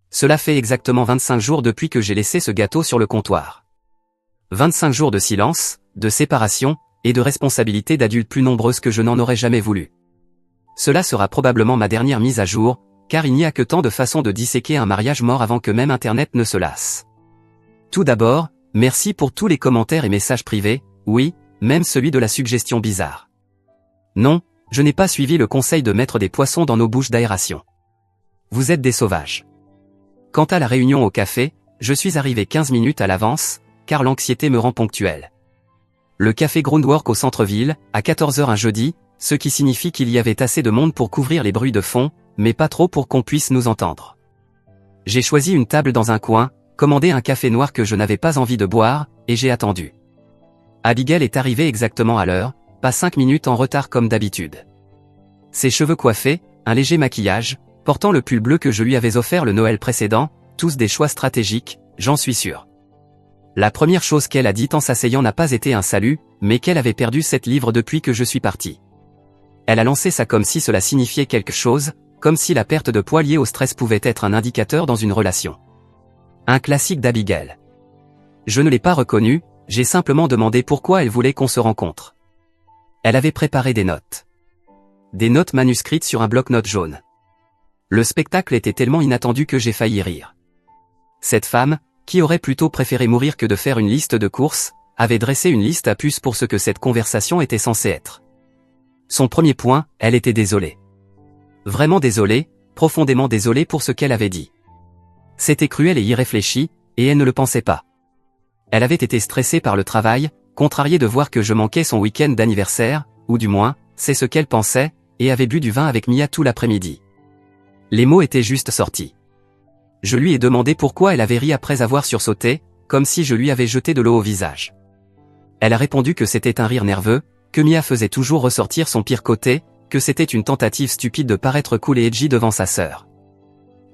Cela fait exactement 25 jours depuis que j'ai laissé ce gâteau sur le comptoir. 25 jours de silence, de séparation, et de responsabilités d'adultes plus nombreuses que je n'en aurais jamais voulu. Cela sera probablement ma dernière mise à jour, car il n'y a que tant de façons de disséquer un mariage mort avant que même Internet ne se lasse. Tout d'abord, merci pour tous les commentaires et messages privés, oui, même celui de la suggestion bizarre. Non, je n'ai pas suivi le conseil de mettre des poissons dans nos bouches d'aération. Vous êtes des sauvages. Quant à la réunion au café, je suis arrivé 15 minutes à l'avance, car l'anxiété me rend ponctuel. Le café Groundwork au centre-ville, à 14 h un jeudi, ce qui signifie qu'il y avait assez de monde pour couvrir les bruits de fond, mais pas trop pour qu'on puisse nous entendre. J'ai choisi une table dans un coin, commandé un café noir que je n'avais pas envie de boire, et j'ai attendu. Abigail est arrivée exactement à l'heure, pas 5 minutes en retard comme d'habitude. Ses cheveux coiffés, un léger maquillage, portant le pull bleu que je lui avais offert le Noël précédent, tous des choix stratégiques, j'en suis sûr. La première chose qu'elle a dite en s'asseyant n'a pas été un salut, mais qu'elle avait perdu 7 livres depuis que je suis parti. Elle a lancé ça comme si cela signifiait quelque chose, comme si la perte de poids liée au stress pouvait être un indicateur dans une relation. Un classique d'Abigail. Je ne l'ai pas reconnue, j'ai simplement demandé pourquoi elle voulait qu'on se rencontre. Elle avait préparé des notes. Des notes manuscrites sur un bloc-notes jaune. Le spectacle était tellement inattendu que j'ai failli rire. Cette femme, qui aurait plutôt préféré mourir que de faire une liste de courses, avait dressé une liste à puces pour ce que cette conversation était censée être. Son premier point, elle était désolée. Vraiment désolée, profondément désolée pour ce qu'elle avait dit. C'était cruel et irréfléchi, et elle ne le pensait pas. Elle avait été stressée par le travail, contrariée de voir que je manquais son week-end d'anniversaire, ou du moins, c'est ce qu'elle pensait, et avait bu du vin avec Mia tout l'après-midi. Les mots étaient juste sortis. Je lui ai demandé pourquoi elle avait ri après avoir sursauté, comme si je lui avais jeté de l'eau au visage. Elle a répondu que c'était un rire nerveux, que Mia faisait toujours ressortir son pire côté, que c'était une tentative stupide de paraître cool et edgy devant sa sœur.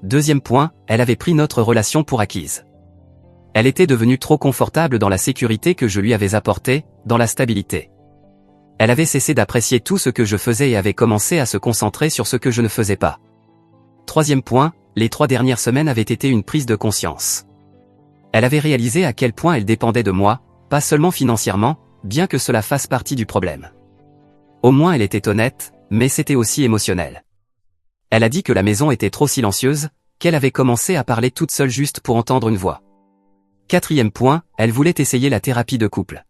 Deuxième point, elle avait pris notre relation pour acquise. Elle était devenue trop confortable dans la sécurité que je lui avais apportée, dans la stabilité. Elle avait cessé d'apprécier tout ce que je faisais et avait commencé à se concentrer sur ce que je ne faisais pas. Troisième point, les 3 dernières semaines avaient été une prise de conscience. Elle avait réalisé à quel point elle dépendait de moi, pas seulement financièrement, bien que cela fasse partie du problème. Au moins elle était honnête, mais c'était aussi émotionnel. Elle a dit que la maison était trop silencieuse, qu'elle avait commencé à parler toute seule juste pour entendre une voix. 4e point, elle voulait essayer la thérapie de couple.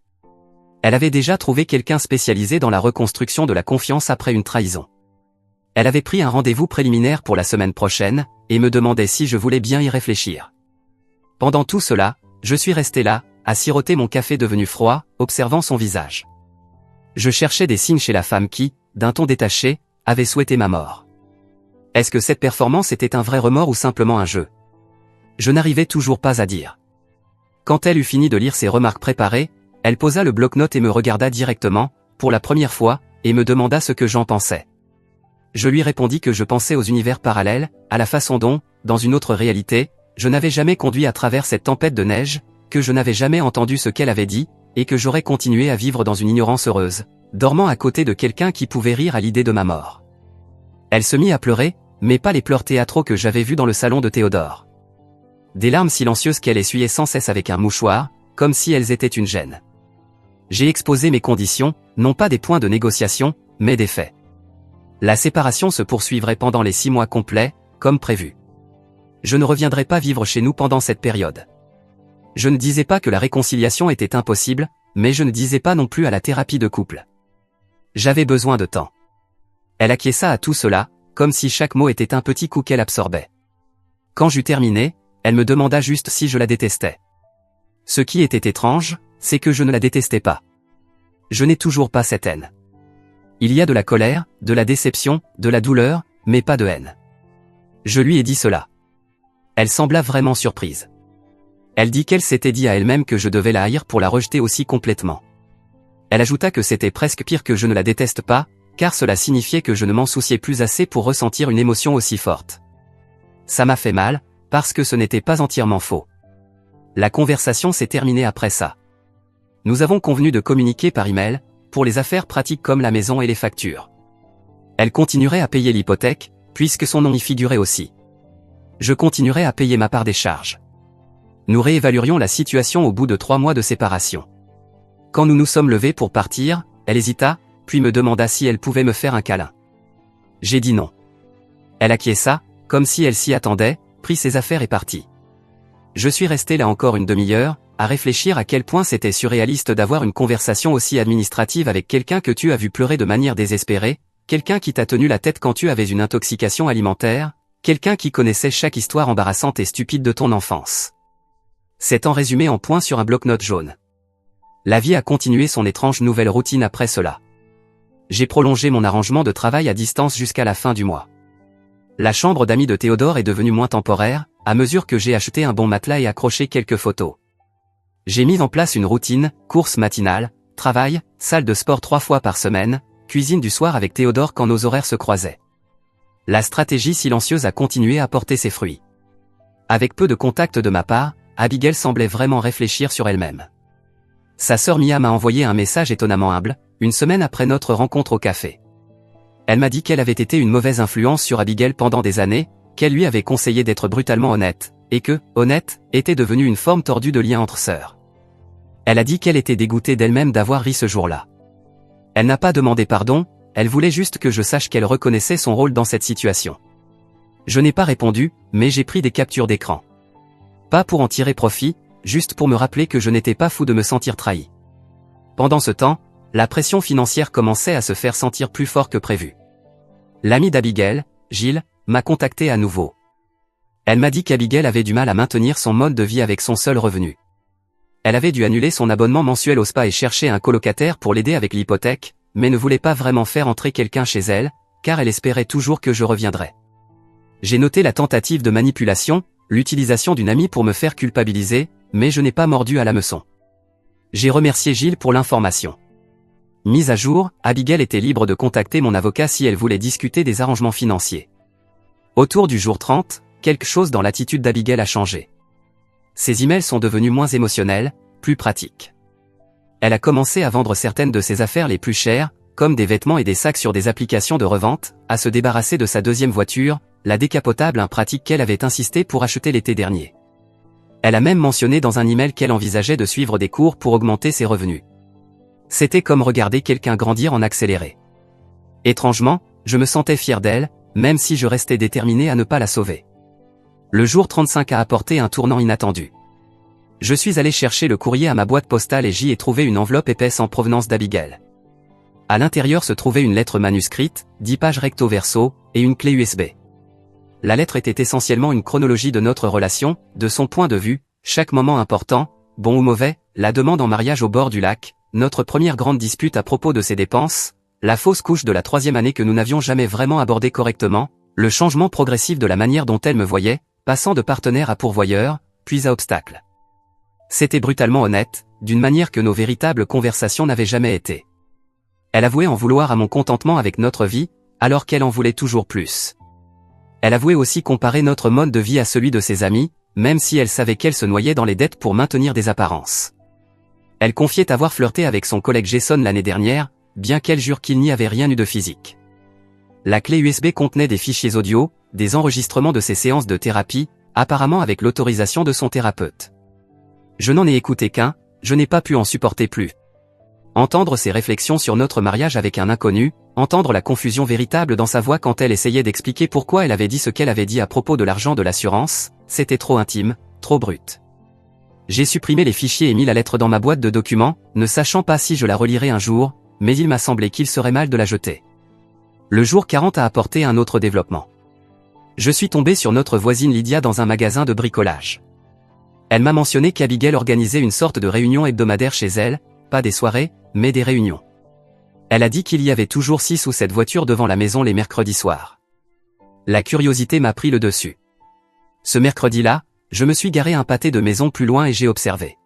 Elle avait déjà trouvé quelqu'un spécialisé dans la reconstruction de la confiance après une trahison. Elle avait pris un rendez-vous préliminaire pour la semaine prochaine, et me demandait si je voulais bien y réfléchir. Pendant tout cela, je suis resté là, à siroter mon café devenu froid, observant son visage. Je cherchais des signes chez la femme qui, d'un ton détaché, avait souhaité ma mort. Est-ce que cette performance était un vrai remords ou simplement un jeu? Je n'arrivais toujours pas à dire. Quand elle eut fini de lire ses remarques préparées, elle posa le bloc-notes et me regarda directement, pour la première fois, et me demanda ce que j'en pensais. Je lui répondis que je pensais aux univers parallèles, à la façon dont, dans une autre réalité, je n'avais jamais conduit à travers cette tempête de neige, que je n'avais jamais entendu ce qu'elle avait dit, et que j'aurais continué à vivre dans une ignorance heureuse, dormant à côté de quelqu'un qui pouvait rire à l'idée de ma mort. Elle se mit à pleurer, mais pas les pleurs théâtraux que j'avais vus dans le salon de Théodore. Des larmes silencieuses qu'elle essuyait sans cesse avec un mouchoir, comme si elles étaient une gêne. J'ai exposé mes conditions, non pas des points de négociation, mais des faits. La séparation se poursuivrait pendant les 6 mois complets, comme prévu. Je ne reviendrai pas vivre chez nous pendant cette période. Je ne disais pas que la réconciliation était impossible, mais je ne disais pas non plus à la thérapie de couple. J'avais besoin de temps. Elle acquiesça à tout cela, comme si chaque mot était un petit coup qu'elle absorbait. Quand j'eus terminé, elle me demanda juste si je la détestais. Ce qui était étrange, c'est que je ne la détestais pas. Je n'ai toujours pas cette haine. Il y a de la colère, de la déception, de la douleur, mais pas de haine. Je lui ai dit cela. Elle sembla vraiment surprise. Elle dit qu'elle s'était dit à elle-même que je devais la haïr pour la rejeter aussi complètement. Elle ajouta que c'était presque pire que je ne la déteste pas, car cela signifiait que je ne m'en souciais plus assez pour ressentir une émotion aussi forte. Ça m'a fait mal, parce que ce n'était pas entièrement faux. La conversation s'est terminée après ça. Nous avons convenu de communiquer par email, pour les affaires pratiques comme la maison et les factures. Elle continuerait à payer l'hypothèque, puisque son nom y figurait aussi. Je continuerai à payer ma part des charges. Nous réévaluerions la situation au bout de 3 mois de séparation. Quand nous nous sommes levés pour partir, elle hésita, puis me demanda si elle pouvait me faire un câlin. J'ai dit non. Elle acquiesça, comme si elle s'y attendait, prit ses affaires et partit. Je suis resté là encore une demi-heure, à réfléchir à quel point c'était surréaliste d'avoir une conversation aussi administrative avec quelqu'un que tu as vu pleurer de manière désespérée, quelqu'un qui t'a tenu la tête quand tu avais une intoxication alimentaire, quelqu'un qui connaissait chaque histoire embarrassante et stupide de ton enfance. C'est en résumé en points sur un bloc-notes jaune. La vie a continué son étrange nouvelle routine après cela. J'ai prolongé mon arrangement de travail à distance jusqu'à la fin du mois. La chambre d'amis de Théodore est devenue moins temporaire, à mesure que j'ai acheté un bon matelas et accroché quelques photos. J'ai mis en place une routine, course matinale, travail, salle de sport 3 fois par semaine, cuisine du soir avec Théodore quand nos horaires se croisaient. La stratégie silencieuse a continué à porter ses fruits. Avec peu de contact de ma part, Abigail semblait vraiment réfléchir sur elle-même. Sa sœur Mia m'a envoyé un message étonnamment humble, une semaine après notre rencontre au café. Elle m'a dit qu'elle avait été une mauvaise influence sur Abigail pendant des années, qu'elle lui avait conseillé d'être brutalement honnête, et que, honnête, était devenue une forme tordue de lien entre sœurs. Elle a dit qu'elle était dégoûtée d'elle-même d'avoir ri ce jour-là. Elle n'a pas demandé pardon, elle voulait juste que je sache qu'elle reconnaissait son rôle dans cette situation. Je n'ai pas répondu, mais j'ai pris des captures d'écran. Pas pour en tirer profit, juste pour me rappeler que je n'étais pas fou de me sentir trahi. Pendant ce temps, la pression financière commençait à se faire sentir plus fort que prévu. L'ami d'Abigail, Gilles, m'a contacté à nouveau. Elle m'a dit qu'Abigail avait du mal à maintenir son mode de vie avec son seul revenu. Elle avait dû annuler son abonnement mensuel au spa et chercher un colocataire pour l'aider avec l'hypothèque, mais ne voulait pas vraiment faire entrer quelqu'un chez elle, car elle espérait toujours que je reviendrais. J'ai noté la tentative de manipulation, l'utilisation d'une amie pour me faire culpabiliser, mais je n'ai pas mordu à l'hameçon. J'ai remercié Gilles pour l'information. Mise à jour, Abigail était libre de contacter mon avocat si elle voulait discuter des arrangements financiers. Autour du jour 30, quelque chose dans l'attitude d'Abigail a changé. Ses emails sont devenus moins émotionnels, plus pratiques. Elle a commencé à vendre certaines de ses affaires les plus chères, comme des vêtements et des sacs sur des applications de revente, à se débarrasser de sa deuxième voiture, la décapotable pratique qu'elle avait insisté pour acheter l'été dernier. Elle a même mentionné dans un email qu'elle envisageait de suivre des cours pour augmenter ses revenus. C'était comme regarder quelqu'un grandir en accéléré. Étrangement, je me sentais fier d'elle, même si je restais déterminé à ne pas la sauver. Le jour 35 a apporté un tournant inattendu. Je suis allé chercher le courrier à ma boîte postale et j'y ai trouvé une enveloppe épaisse en provenance d'Abigail. À l'intérieur se trouvait une lettre manuscrite, 10 pages recto verso, et une clé USB. La lettre était essentiellement une chronologie de notre relation, de son point de vue, chaque moment important, bon ou mauvais, la demande en mariage au bord du lac, notre première grande dispute à propos de ses dépenses, la fausse couche de la 3e année que nous n'avions jamais vraiment abordée correctement, le changement progressif de la manière dont elle me voyait, passant de partenaire à pourvoyeur, puis à obstacle. C'était brutalement honnête, d'une manière que nos véritables conversations n'avaient jamais été. Elle avouait en vouloir à mon contentement avec notre vie, alors qu'elle en voulait toujours plus. Elle avouait aussi comparer notre mode de vie à celui de ses amis, même si elle savait qu'elle se noyait dans les dettes pour maintenir des apparences. Elle confiait avoir flirté avec son collègue Jason l'année dernière, bien qu'elle jure qu'il n'y avait rien eu de physique. La clé USB contenait des fichiers audio, des enregistrements de ses séances de thérapie, apparemment avec l'autorisation de son thérapeute. Je n'en ai écouté qu'un, je n'ai pas pu en supporter plus. Entendre ses réflexions sur notre mariage avec un inconnu, entendre la confusion véritable dans sa voix quand elle essayait d'expliquer pourquoi elle avait dit ce qu'elle avait dit à propos de l'argent de l'assurance, c'était trop intime, trop brut. J'ai supprimé les fichiers et mis la lettre dans ma boîte de documents, ne sachant pas si je la relirais un jour, mais il m'a semblé qu'il serait mal de la jeter. Le jour 40 a apporté un autre développement. Je suis tombé sur notre voisine Lydia dans un magasin de bricolage. Elle m'a mentionné qu'Abigail organisait une sorte de réunion hebdomadaire chez elle, pas des soirées, mais des réunions. Elle a dit qu'il y avait toujours 6 ou 7 voitures devant la maison les mercredis soirs. La curiosité m'a pris le dessus. Ce mercredi-là, je me suis garé un pâté de maison plus loin et j'ai observé.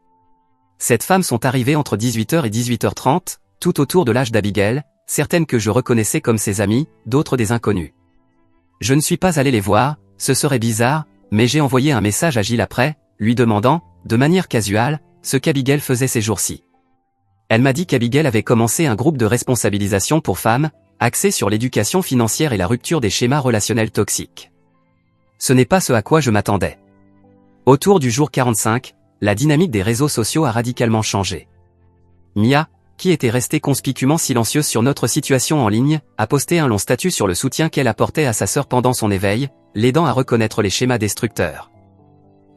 Cette femmes sont arrivées entre 18h et 18h30, tout autour de l'âge d'Abigail, certaines que je reconnaissais comme ses amies, d'autres des inconnus. Je ne suis pas allé les voir, ce serait bizarre, mais j'ai envoyé un message à Gilles après, lui demandant, de manière casuale, ce qu'Abigail faisait ces jours-ci. Elle m'a dit qu'Abigail avait commencé un groupe de responsabilisation pour femmes, axé sur l'éducation financière et la rupture des schémas relationnels toxiques. Ce n'est pas ce à quoi je m'attendais. Autour du jour 45, la dynamique des réseaux sociaux a radicalement changé. Mia, qui était restée conspicuement silencieuse sur notre situation en ligne, a posté un long statut sur le soutien qu'elle apportait à sa sœur pendant son éveil, l'aidant à reconnaître les schémas destructeurs.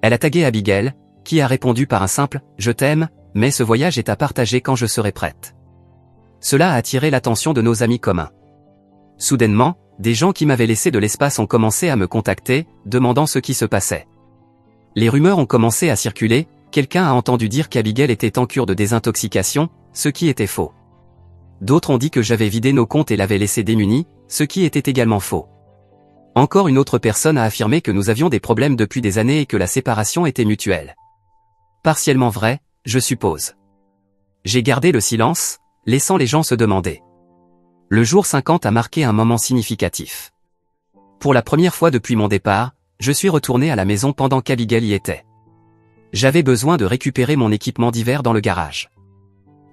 Elle a tagué Abigail, qui a répondu par un simple « Je t'aime », mais ce voyage est à partager quand je serai prête. Cela a attiré l'attention de nos amis communs. Soudainement, des gens qui m'avaient laissé de l'espace ont commencé à me contacter, demandant ce qui se passait. Les rumeurs ont commencé à circuler, quelqu'un a entendu dire qu'Abigail était en cure de désintoxication, ce qui était faux. D'autres ont dit que j'avais vidé nos comptes et l'avais laissé démunie, ce qui était également faux. Encore une autre personne a affirmé que nous avions des problèmes depuis des années et que la séparation était mutuelle. Partiellement vrai, je suppose. J'ai gardé le silence, laissant les gens se demander. Le jour 50 a marqué un moment significatif. Pour la première fois depuis mon départ, je suis retourné à la maison pendant qu'Abigail y était. J'avais besoin de récupérer mon équipement d'hiver dans le garage.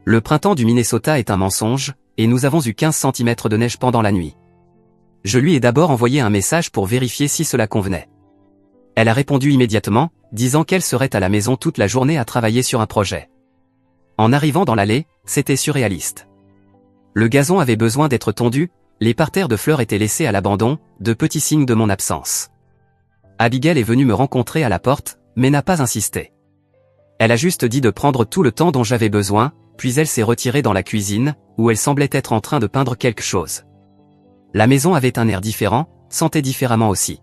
Le printemps du Minnesota est un mensonge, et nous avons eu 15 cm de neige pendant la nuit. Je lui ai d'abord envoyé un message pour vérifier si cela convenait. Elle a répondu immédiatement, disant qu'elle serait à la maison toute la journée à travailler sur un projet. En arrivant dans l'allée, c'était surréaliste. Le gazon avait besoin d'être tondu, les parterres de fleurs étaient laissés à l'abandon, de petits signes de mon absence. Abigail est venue me rencontrer à la porte, mais n'a pas insisté. Elle a juste dit de prendre tout le temps dont j'avais besoin, puis elle s'est retirée dans la cuisine, où elle semblait être en train de peindre quelque chose. La maison avait un air différent, sentait différemment aussi.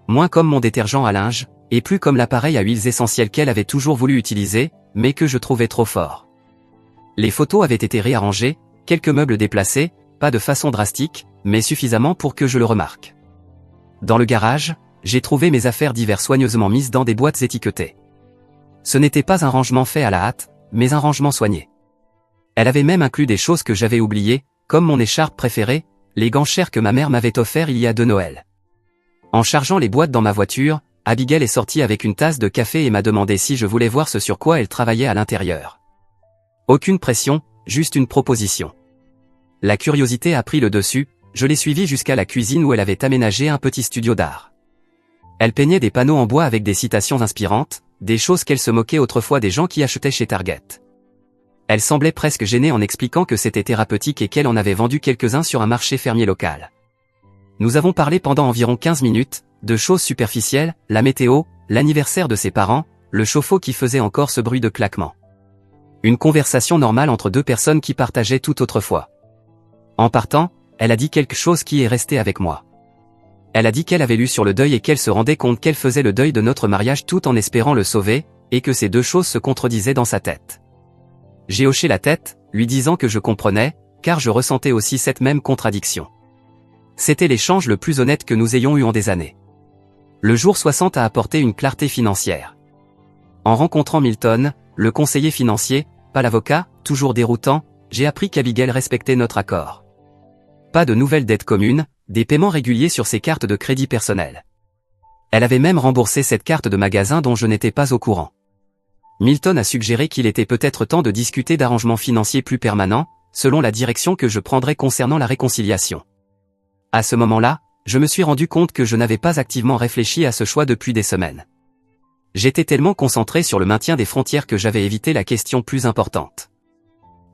Moins comme mon détergent à linge, et plus comme l'appareil à huiles essentielles qu'elle avait toujours voulu utiliser, mais que je trouvais trop fort. Les photos avaient été réarrangées, quelques meubles déplacés, pas de façon drastique, mais suffisamment pour que je le remarque. Dans le garage, j'ai trouvé mes affaires d'hiver soigneusement mises dans des boîtes étiquetées. Ce n'était pas un rangement fait à la hâte, mais un rangement soigné. Elle avait même inclus des choses que j'avais oubliées, comme mon écharpe préférée, les gants chers que ma mère m'avait offerts il y a 2 Noëls. En chargeant les boîtes dans ma voiture, Abigail est sortie avec une tasse de café et m'a demandé si je voulais voir ce sur quoi elle travaillait à l'intérieur. Aucune pression, juste une proposition. La curiosité a pris le dessus, je l'ai suivie jusqu'à la cuisine où elle avait aménagé un petit studio d'art. Elle peignait des panneaux en bois avec des citations inspirantes, des choses qu'elle se moquait autrefois des gens qui achetaient chez Target. Elle semblait presque gênée en expliquant que c'était thérapeutique et qu'elle en avait vendu quelques-uns sur un marché fermier local. Nous avons parlé pendant environ 15 minutes, de choses superficielles, la météo, l'anniversaire de ses parents, le chauffe-eau qui faisait encore ce bruit de claquement. Une conversation normale entre deux personnes qui partageaient tout autrefois. En partant, elle a dit quelque chose qui est resté avec moi. Elle a dit qu'elle avait lu sur le deuil et qu'elle se rendait compte qu'elle faisait le deuil de notre mariage tout en espérant le sauver, et que ces deux choses se contredisaient dans sa tête. J'ai hoché la tête, lui disant que je comprenais, car je ressentais aussi cette même contradiction. C'était l'échange le plus honnête que nous ayons eu en des années. Le jour 60 a apporté une clarté financière. En rencontrant Milton, le conseiller financier, pas l'avocat, toujours déroutant, j'ai appris qu'Abigail respectait notre accord. Pas de nouvelles dettes communes, des paiements réguliers sur ses cartes de crédit personnel. Elle avait même remboursé cette carte de magasin dont je n'étais pas au courant. Milton a suggéré qu'il était peut-être temps de discuter d'arrangements financiers plus permanents, selon la direction que je prendrais concernant la réconciliation. À ce moment-là, je me suis rendu compte que je n'avais pas activement réfléchi à ce choix depuis des semaines. J'étais tellement concentré sur le maintien des frontières que j'avais évité la question plus importante.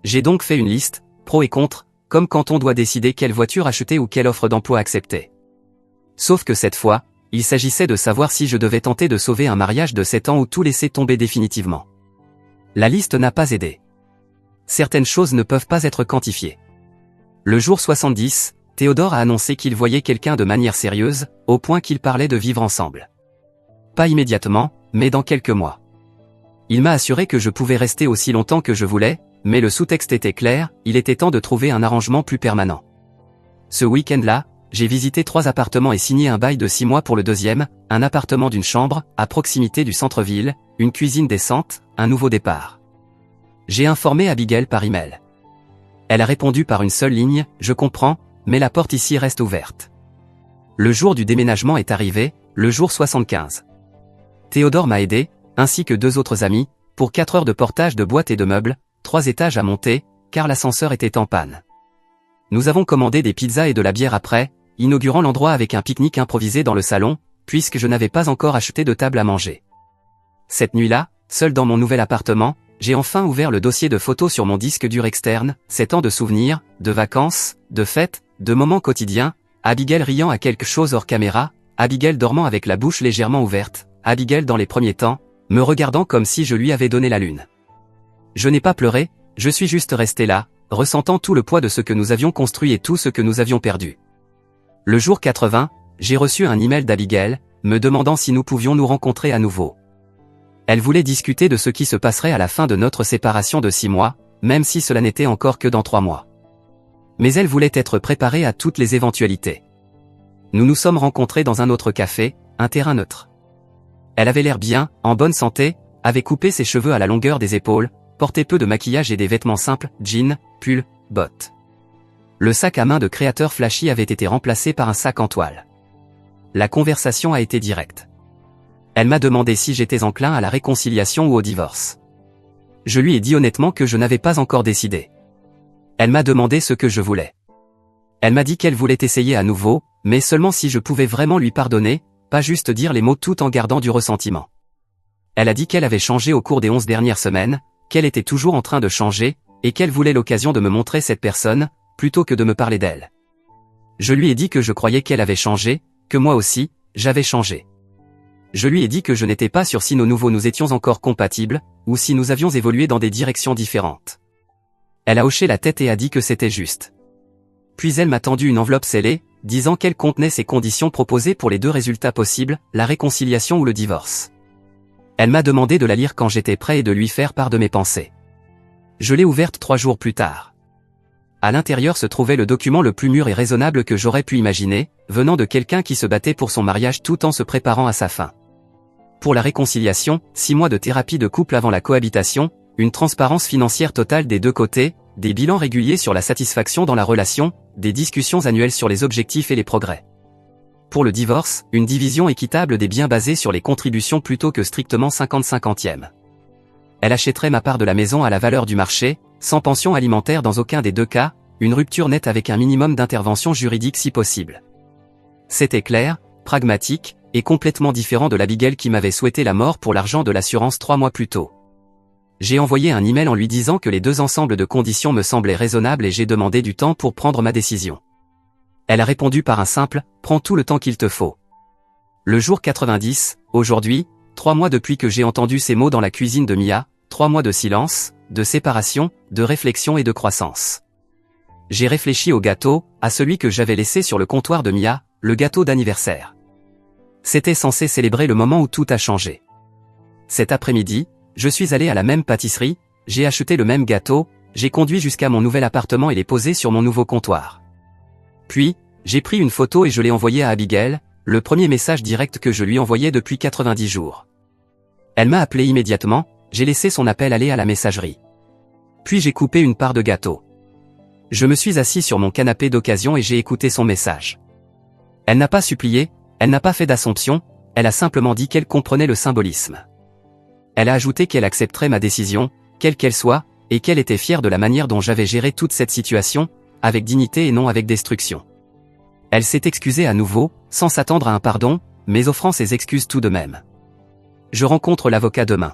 J'ai donc fait une liste, pros et contre, comme quand on doit décider quelle voiture acheter ou quelle offre d'emploi accepter. Sauf que cette fois, il s'agissait de savoir si je devais tenter de sauver un mariage de 7 ans ou tout laisser tomber définitivement. La liste n'a pas aidé. Certaines choses ne peuvent pas être quantifiées. Le jour 70, Théodore a annoncé qu'il voyait quelqu'un de manière sérieuse, au point qu'il parlait de vivre ensemble. Pas immédiatement, mais dans quelques mois. Il m'a assuré que je pouvais rester aussi longtemps que je voulais, mais le sous-texte était clair, il était temps de trouver un arrangement plus permanent. Ce week-end-là, j'ai visité 3 appartements et signé un bail de 6 mois pour le deuxième, un appartement d'une chambre, à proximité du centre-ville, une cuisine décente, un nouveau départ. J'ai informé Abigail par email. Elle a répondu par une seule ligne, je comprends, mais la porte ici reste ouverte. Le jour du déménagement est arrivé, le jour 75. Théodore m'a aidé, ainsi que 2 autres amis, pour 4 heures de portage de boîtes et de meubles, 3 étages à monter, car l'ascenseur était en panne. Nous avons commandé des pizzas et de la bière après, inaugurant l'endroit avec un pique-nique improvisé dans le salon, puisque je n'avais pas encore acheté de table à manger. Cette nuit-là, seul dans mon nouvel appartement, j'ai enfin ouvert le dossier de photos sur mon disque dur externe, 7 ans de souvenirs, de vacances, de fêtes, de moments quotidiens, Abigail riant à quelque chose hors caméra, Abigail dormant avec la bouche légèrement ouverte, Abigail dans les premiers temps, me regardant comme si je lui avais donné la lune. Je n'ai pas pleuré, je suis juste resté là, ressentant tout le poids de ce que nous avions construit et tout ce que nous avions perdu. Le jour 80, j'ai reçu un email d'Abigail, me demandant si nous pouvions nous rencontrer à nouveau. Elle voulait discuter de ce qui se passerait à la fin de notre séparation de 6 mois, même si cela n'était encore que dans 3 mois. Mais elle voulait être préparée à toutes les éventualités. Nous nous sommes rencontrés dans un autre café, un terrain neutre. Elle avait l'air bien, en bonne santé, avait coupé ses cheveux à la longueur des épaules, portait peu de maquillage et des vêtements simples, jeans, pull, bottes. Le sac à main de créateur flashy avait été remplacé par un sac en toile. La conversation a été directe. Elle m'a demandé si j'étais enclin à la réconciliation ou au divorce. Je lui ai dit honnêtement que je n'avais pas encore décidé. Elle m'a demandé ce que je voulais. Elle m'a dit qu'elle voulait essayer à nouveau, mais seulement si je pouvais vraiment lui pardonner, pas juste dire les mots tout en gardant du ressentiment. Elle a dit qu'elle avait changé au cours des 11 dernières semaines, qu'elle était toujours en train de changer, et qu'elle voulait l'occasion de me montrer cette personne, plutôt que de me parler d'elle. Je lui ai dit que je croyais qu'elle avait changé, que moi aussi, j'avais changé. Je lui ai dit que je n'étais pas sûr si nous étions encore compatibles, ou si nous avions évolué dans des directions différentes. Elle a hoché la tête et a dit que c'était juste. Puis elle m'a tendu une enveloppe scellée, disant qu'elle contenait ces conditions proposées pour les 2 résultats possibles, la réconciliation ou le divorce. Elle m'a demandé de la lire quand j'étais prêt et de lui faire part de mes pensées. Je l'ai ouverte 3 jours plus tard. À l'intérieur se trouvait le document le plus mûr et raisonnable que j'aurais pu imaginer, venant de quelqu'un qui se battait pour son mariage tout en se préparant à sa fin. Pour la réconciliation, 6 mois de thérapie de couple avant la cohabitation, une transparence financière totale des 2 côtés, des bilans réguliers sur la satisfaction dans la relation, des discussions annuelles sur les objectifs et les progrès. Pour le divorce, une division équitable des biens basée sur les contributions plutôt que strictement 50-50e. Elle achèterait ma part de la maison à la valeur du marché, sans pension alimentaire dans aucun des 2 cas, une rupture nette avec un minimum d'intervention juridique si possible. C'était clair, pragmatique, est complètement différent de l'Abigail qui m'avait souhaité la mort pour l'argent de l'assurance 3 mois plus tôt. J'ai envoyé un email en lui disant que les deux ensembles de conditions me semblaient raisonnables et j'ai demandé du temps pour prendre ma décision. Elle a répondu par un simple « Prends tout le temps qu'il te faut ». Le jour 90, aujourd'hui, 3 mois depuis que j'ai entendu ces mots dans la cuisine de Mia, 3 mois de silence, de séparation, de réflexion et de croissance. J'ai réfléchi au gâteau, à celui que j'avais laissé sur le comptoir de Mia, le gâteau d'anniversaire. C'était censé célébrer le moment où tout a changé. Cet après-midi, je suis allé à la même pâtisserie, j'ai acheté le même gâteau, j'ai conduit jusqu'à mon nouvel appartement et l'ai posé sur mon nouveau comptoir. Puis, j'ai pris une photo et je l'ai envoyée à Abigail, le premier message direct que je lui envoyais depuis 90 jours. Elle m'a appelé immédiatement, j'ai laissé son appel aller à la messagerie. Puis j'ai coupé une part de gâteau. Je me suis assis sur mon canapé d'occasion et j'ai écouté son message. Elle n'a pas supplié, elle n'a pas fait d'assomption, elle a simplement dit qu'elle comprenait le symbolisme. Elle a ajouté qu'elle accepterait ma décision, quelle qu'elle soit, et qu'elle était fière de la manière dont j'avais géré toute cette situation, avec dignité et non avec destruction. Elle s'est excusée à nouveau, sans s'attendre à un pardon, mais offrant ses excuses tout de même. Je rencontre l'avocat demain.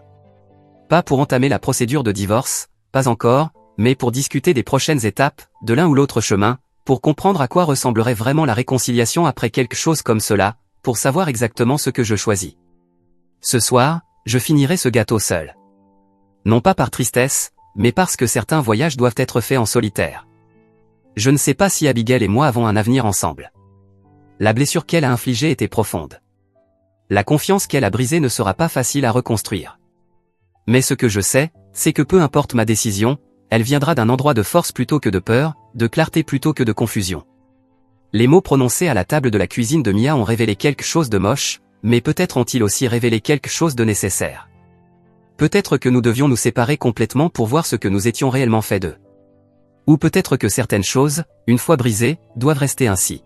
Pas pour entamer la procédure de divorce, pas encore, mais pour discuter des prochaines étapes, de l'un ou l'autre chemin, pour comprendre à quoi ressemblerait vraiment la réconciliation après quelque chose comme cela, pour savoir exactement ce que je choisis. Ce soir, je finirai ce gâteau seul. Non pas par tristesse, mais parce que certains voyages doivent être faits en solitaire. Je ne sais pas si Abigail et moi avons un avenir ensemble. La blessure qu'elle a infligée était profonde. La confiance qu'elle a brisée ne sera pas facile à reconstruire. Mais ce que je sais, c'est que peu importe ma décision, elle viendra d'un endroit de force plutôt que de peur, de clarté plutôt que de confusion. Les mots prononcés à la table de la cuisine de Mia ont révélé quelque chose de moche, mais peut-être ont-ils aussi révélé quelque chose de nécessaire. Peut-être que nous devions nous séparer complètement pour voir ce que nous étions réellement faits d'eux. Ou peut-être que certaines choses, une fois brisées, doivent rester ainsi.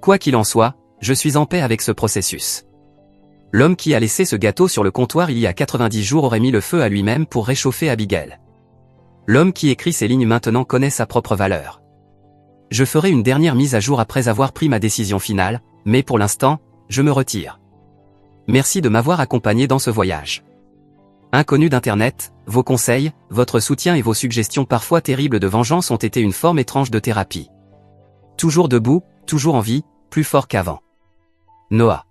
Quoi qu'il en soit, je suis en paix avec ce processus. L'homme qui a laissé ce gâteau sur le comptoir il y a 90 jours aurait mis le feu à lui-même pour réchauffer Abigail. L'homme qui écrit ces lignes maintenant connaît sa propre valeur. Je ferai une dernière mise à jour après avoir pris ma décision finale, mais pour l'instant, je me retire. Merci de m'avoir accompagné dans ce voyage. Inconnu d'Internet, vos conseils, votre soutien et vos suggestions parfois terribles de vengeance ont été une forme étrange de thérapie. Toujours debout, toujours en vie, plus fort qu'avant. Noah.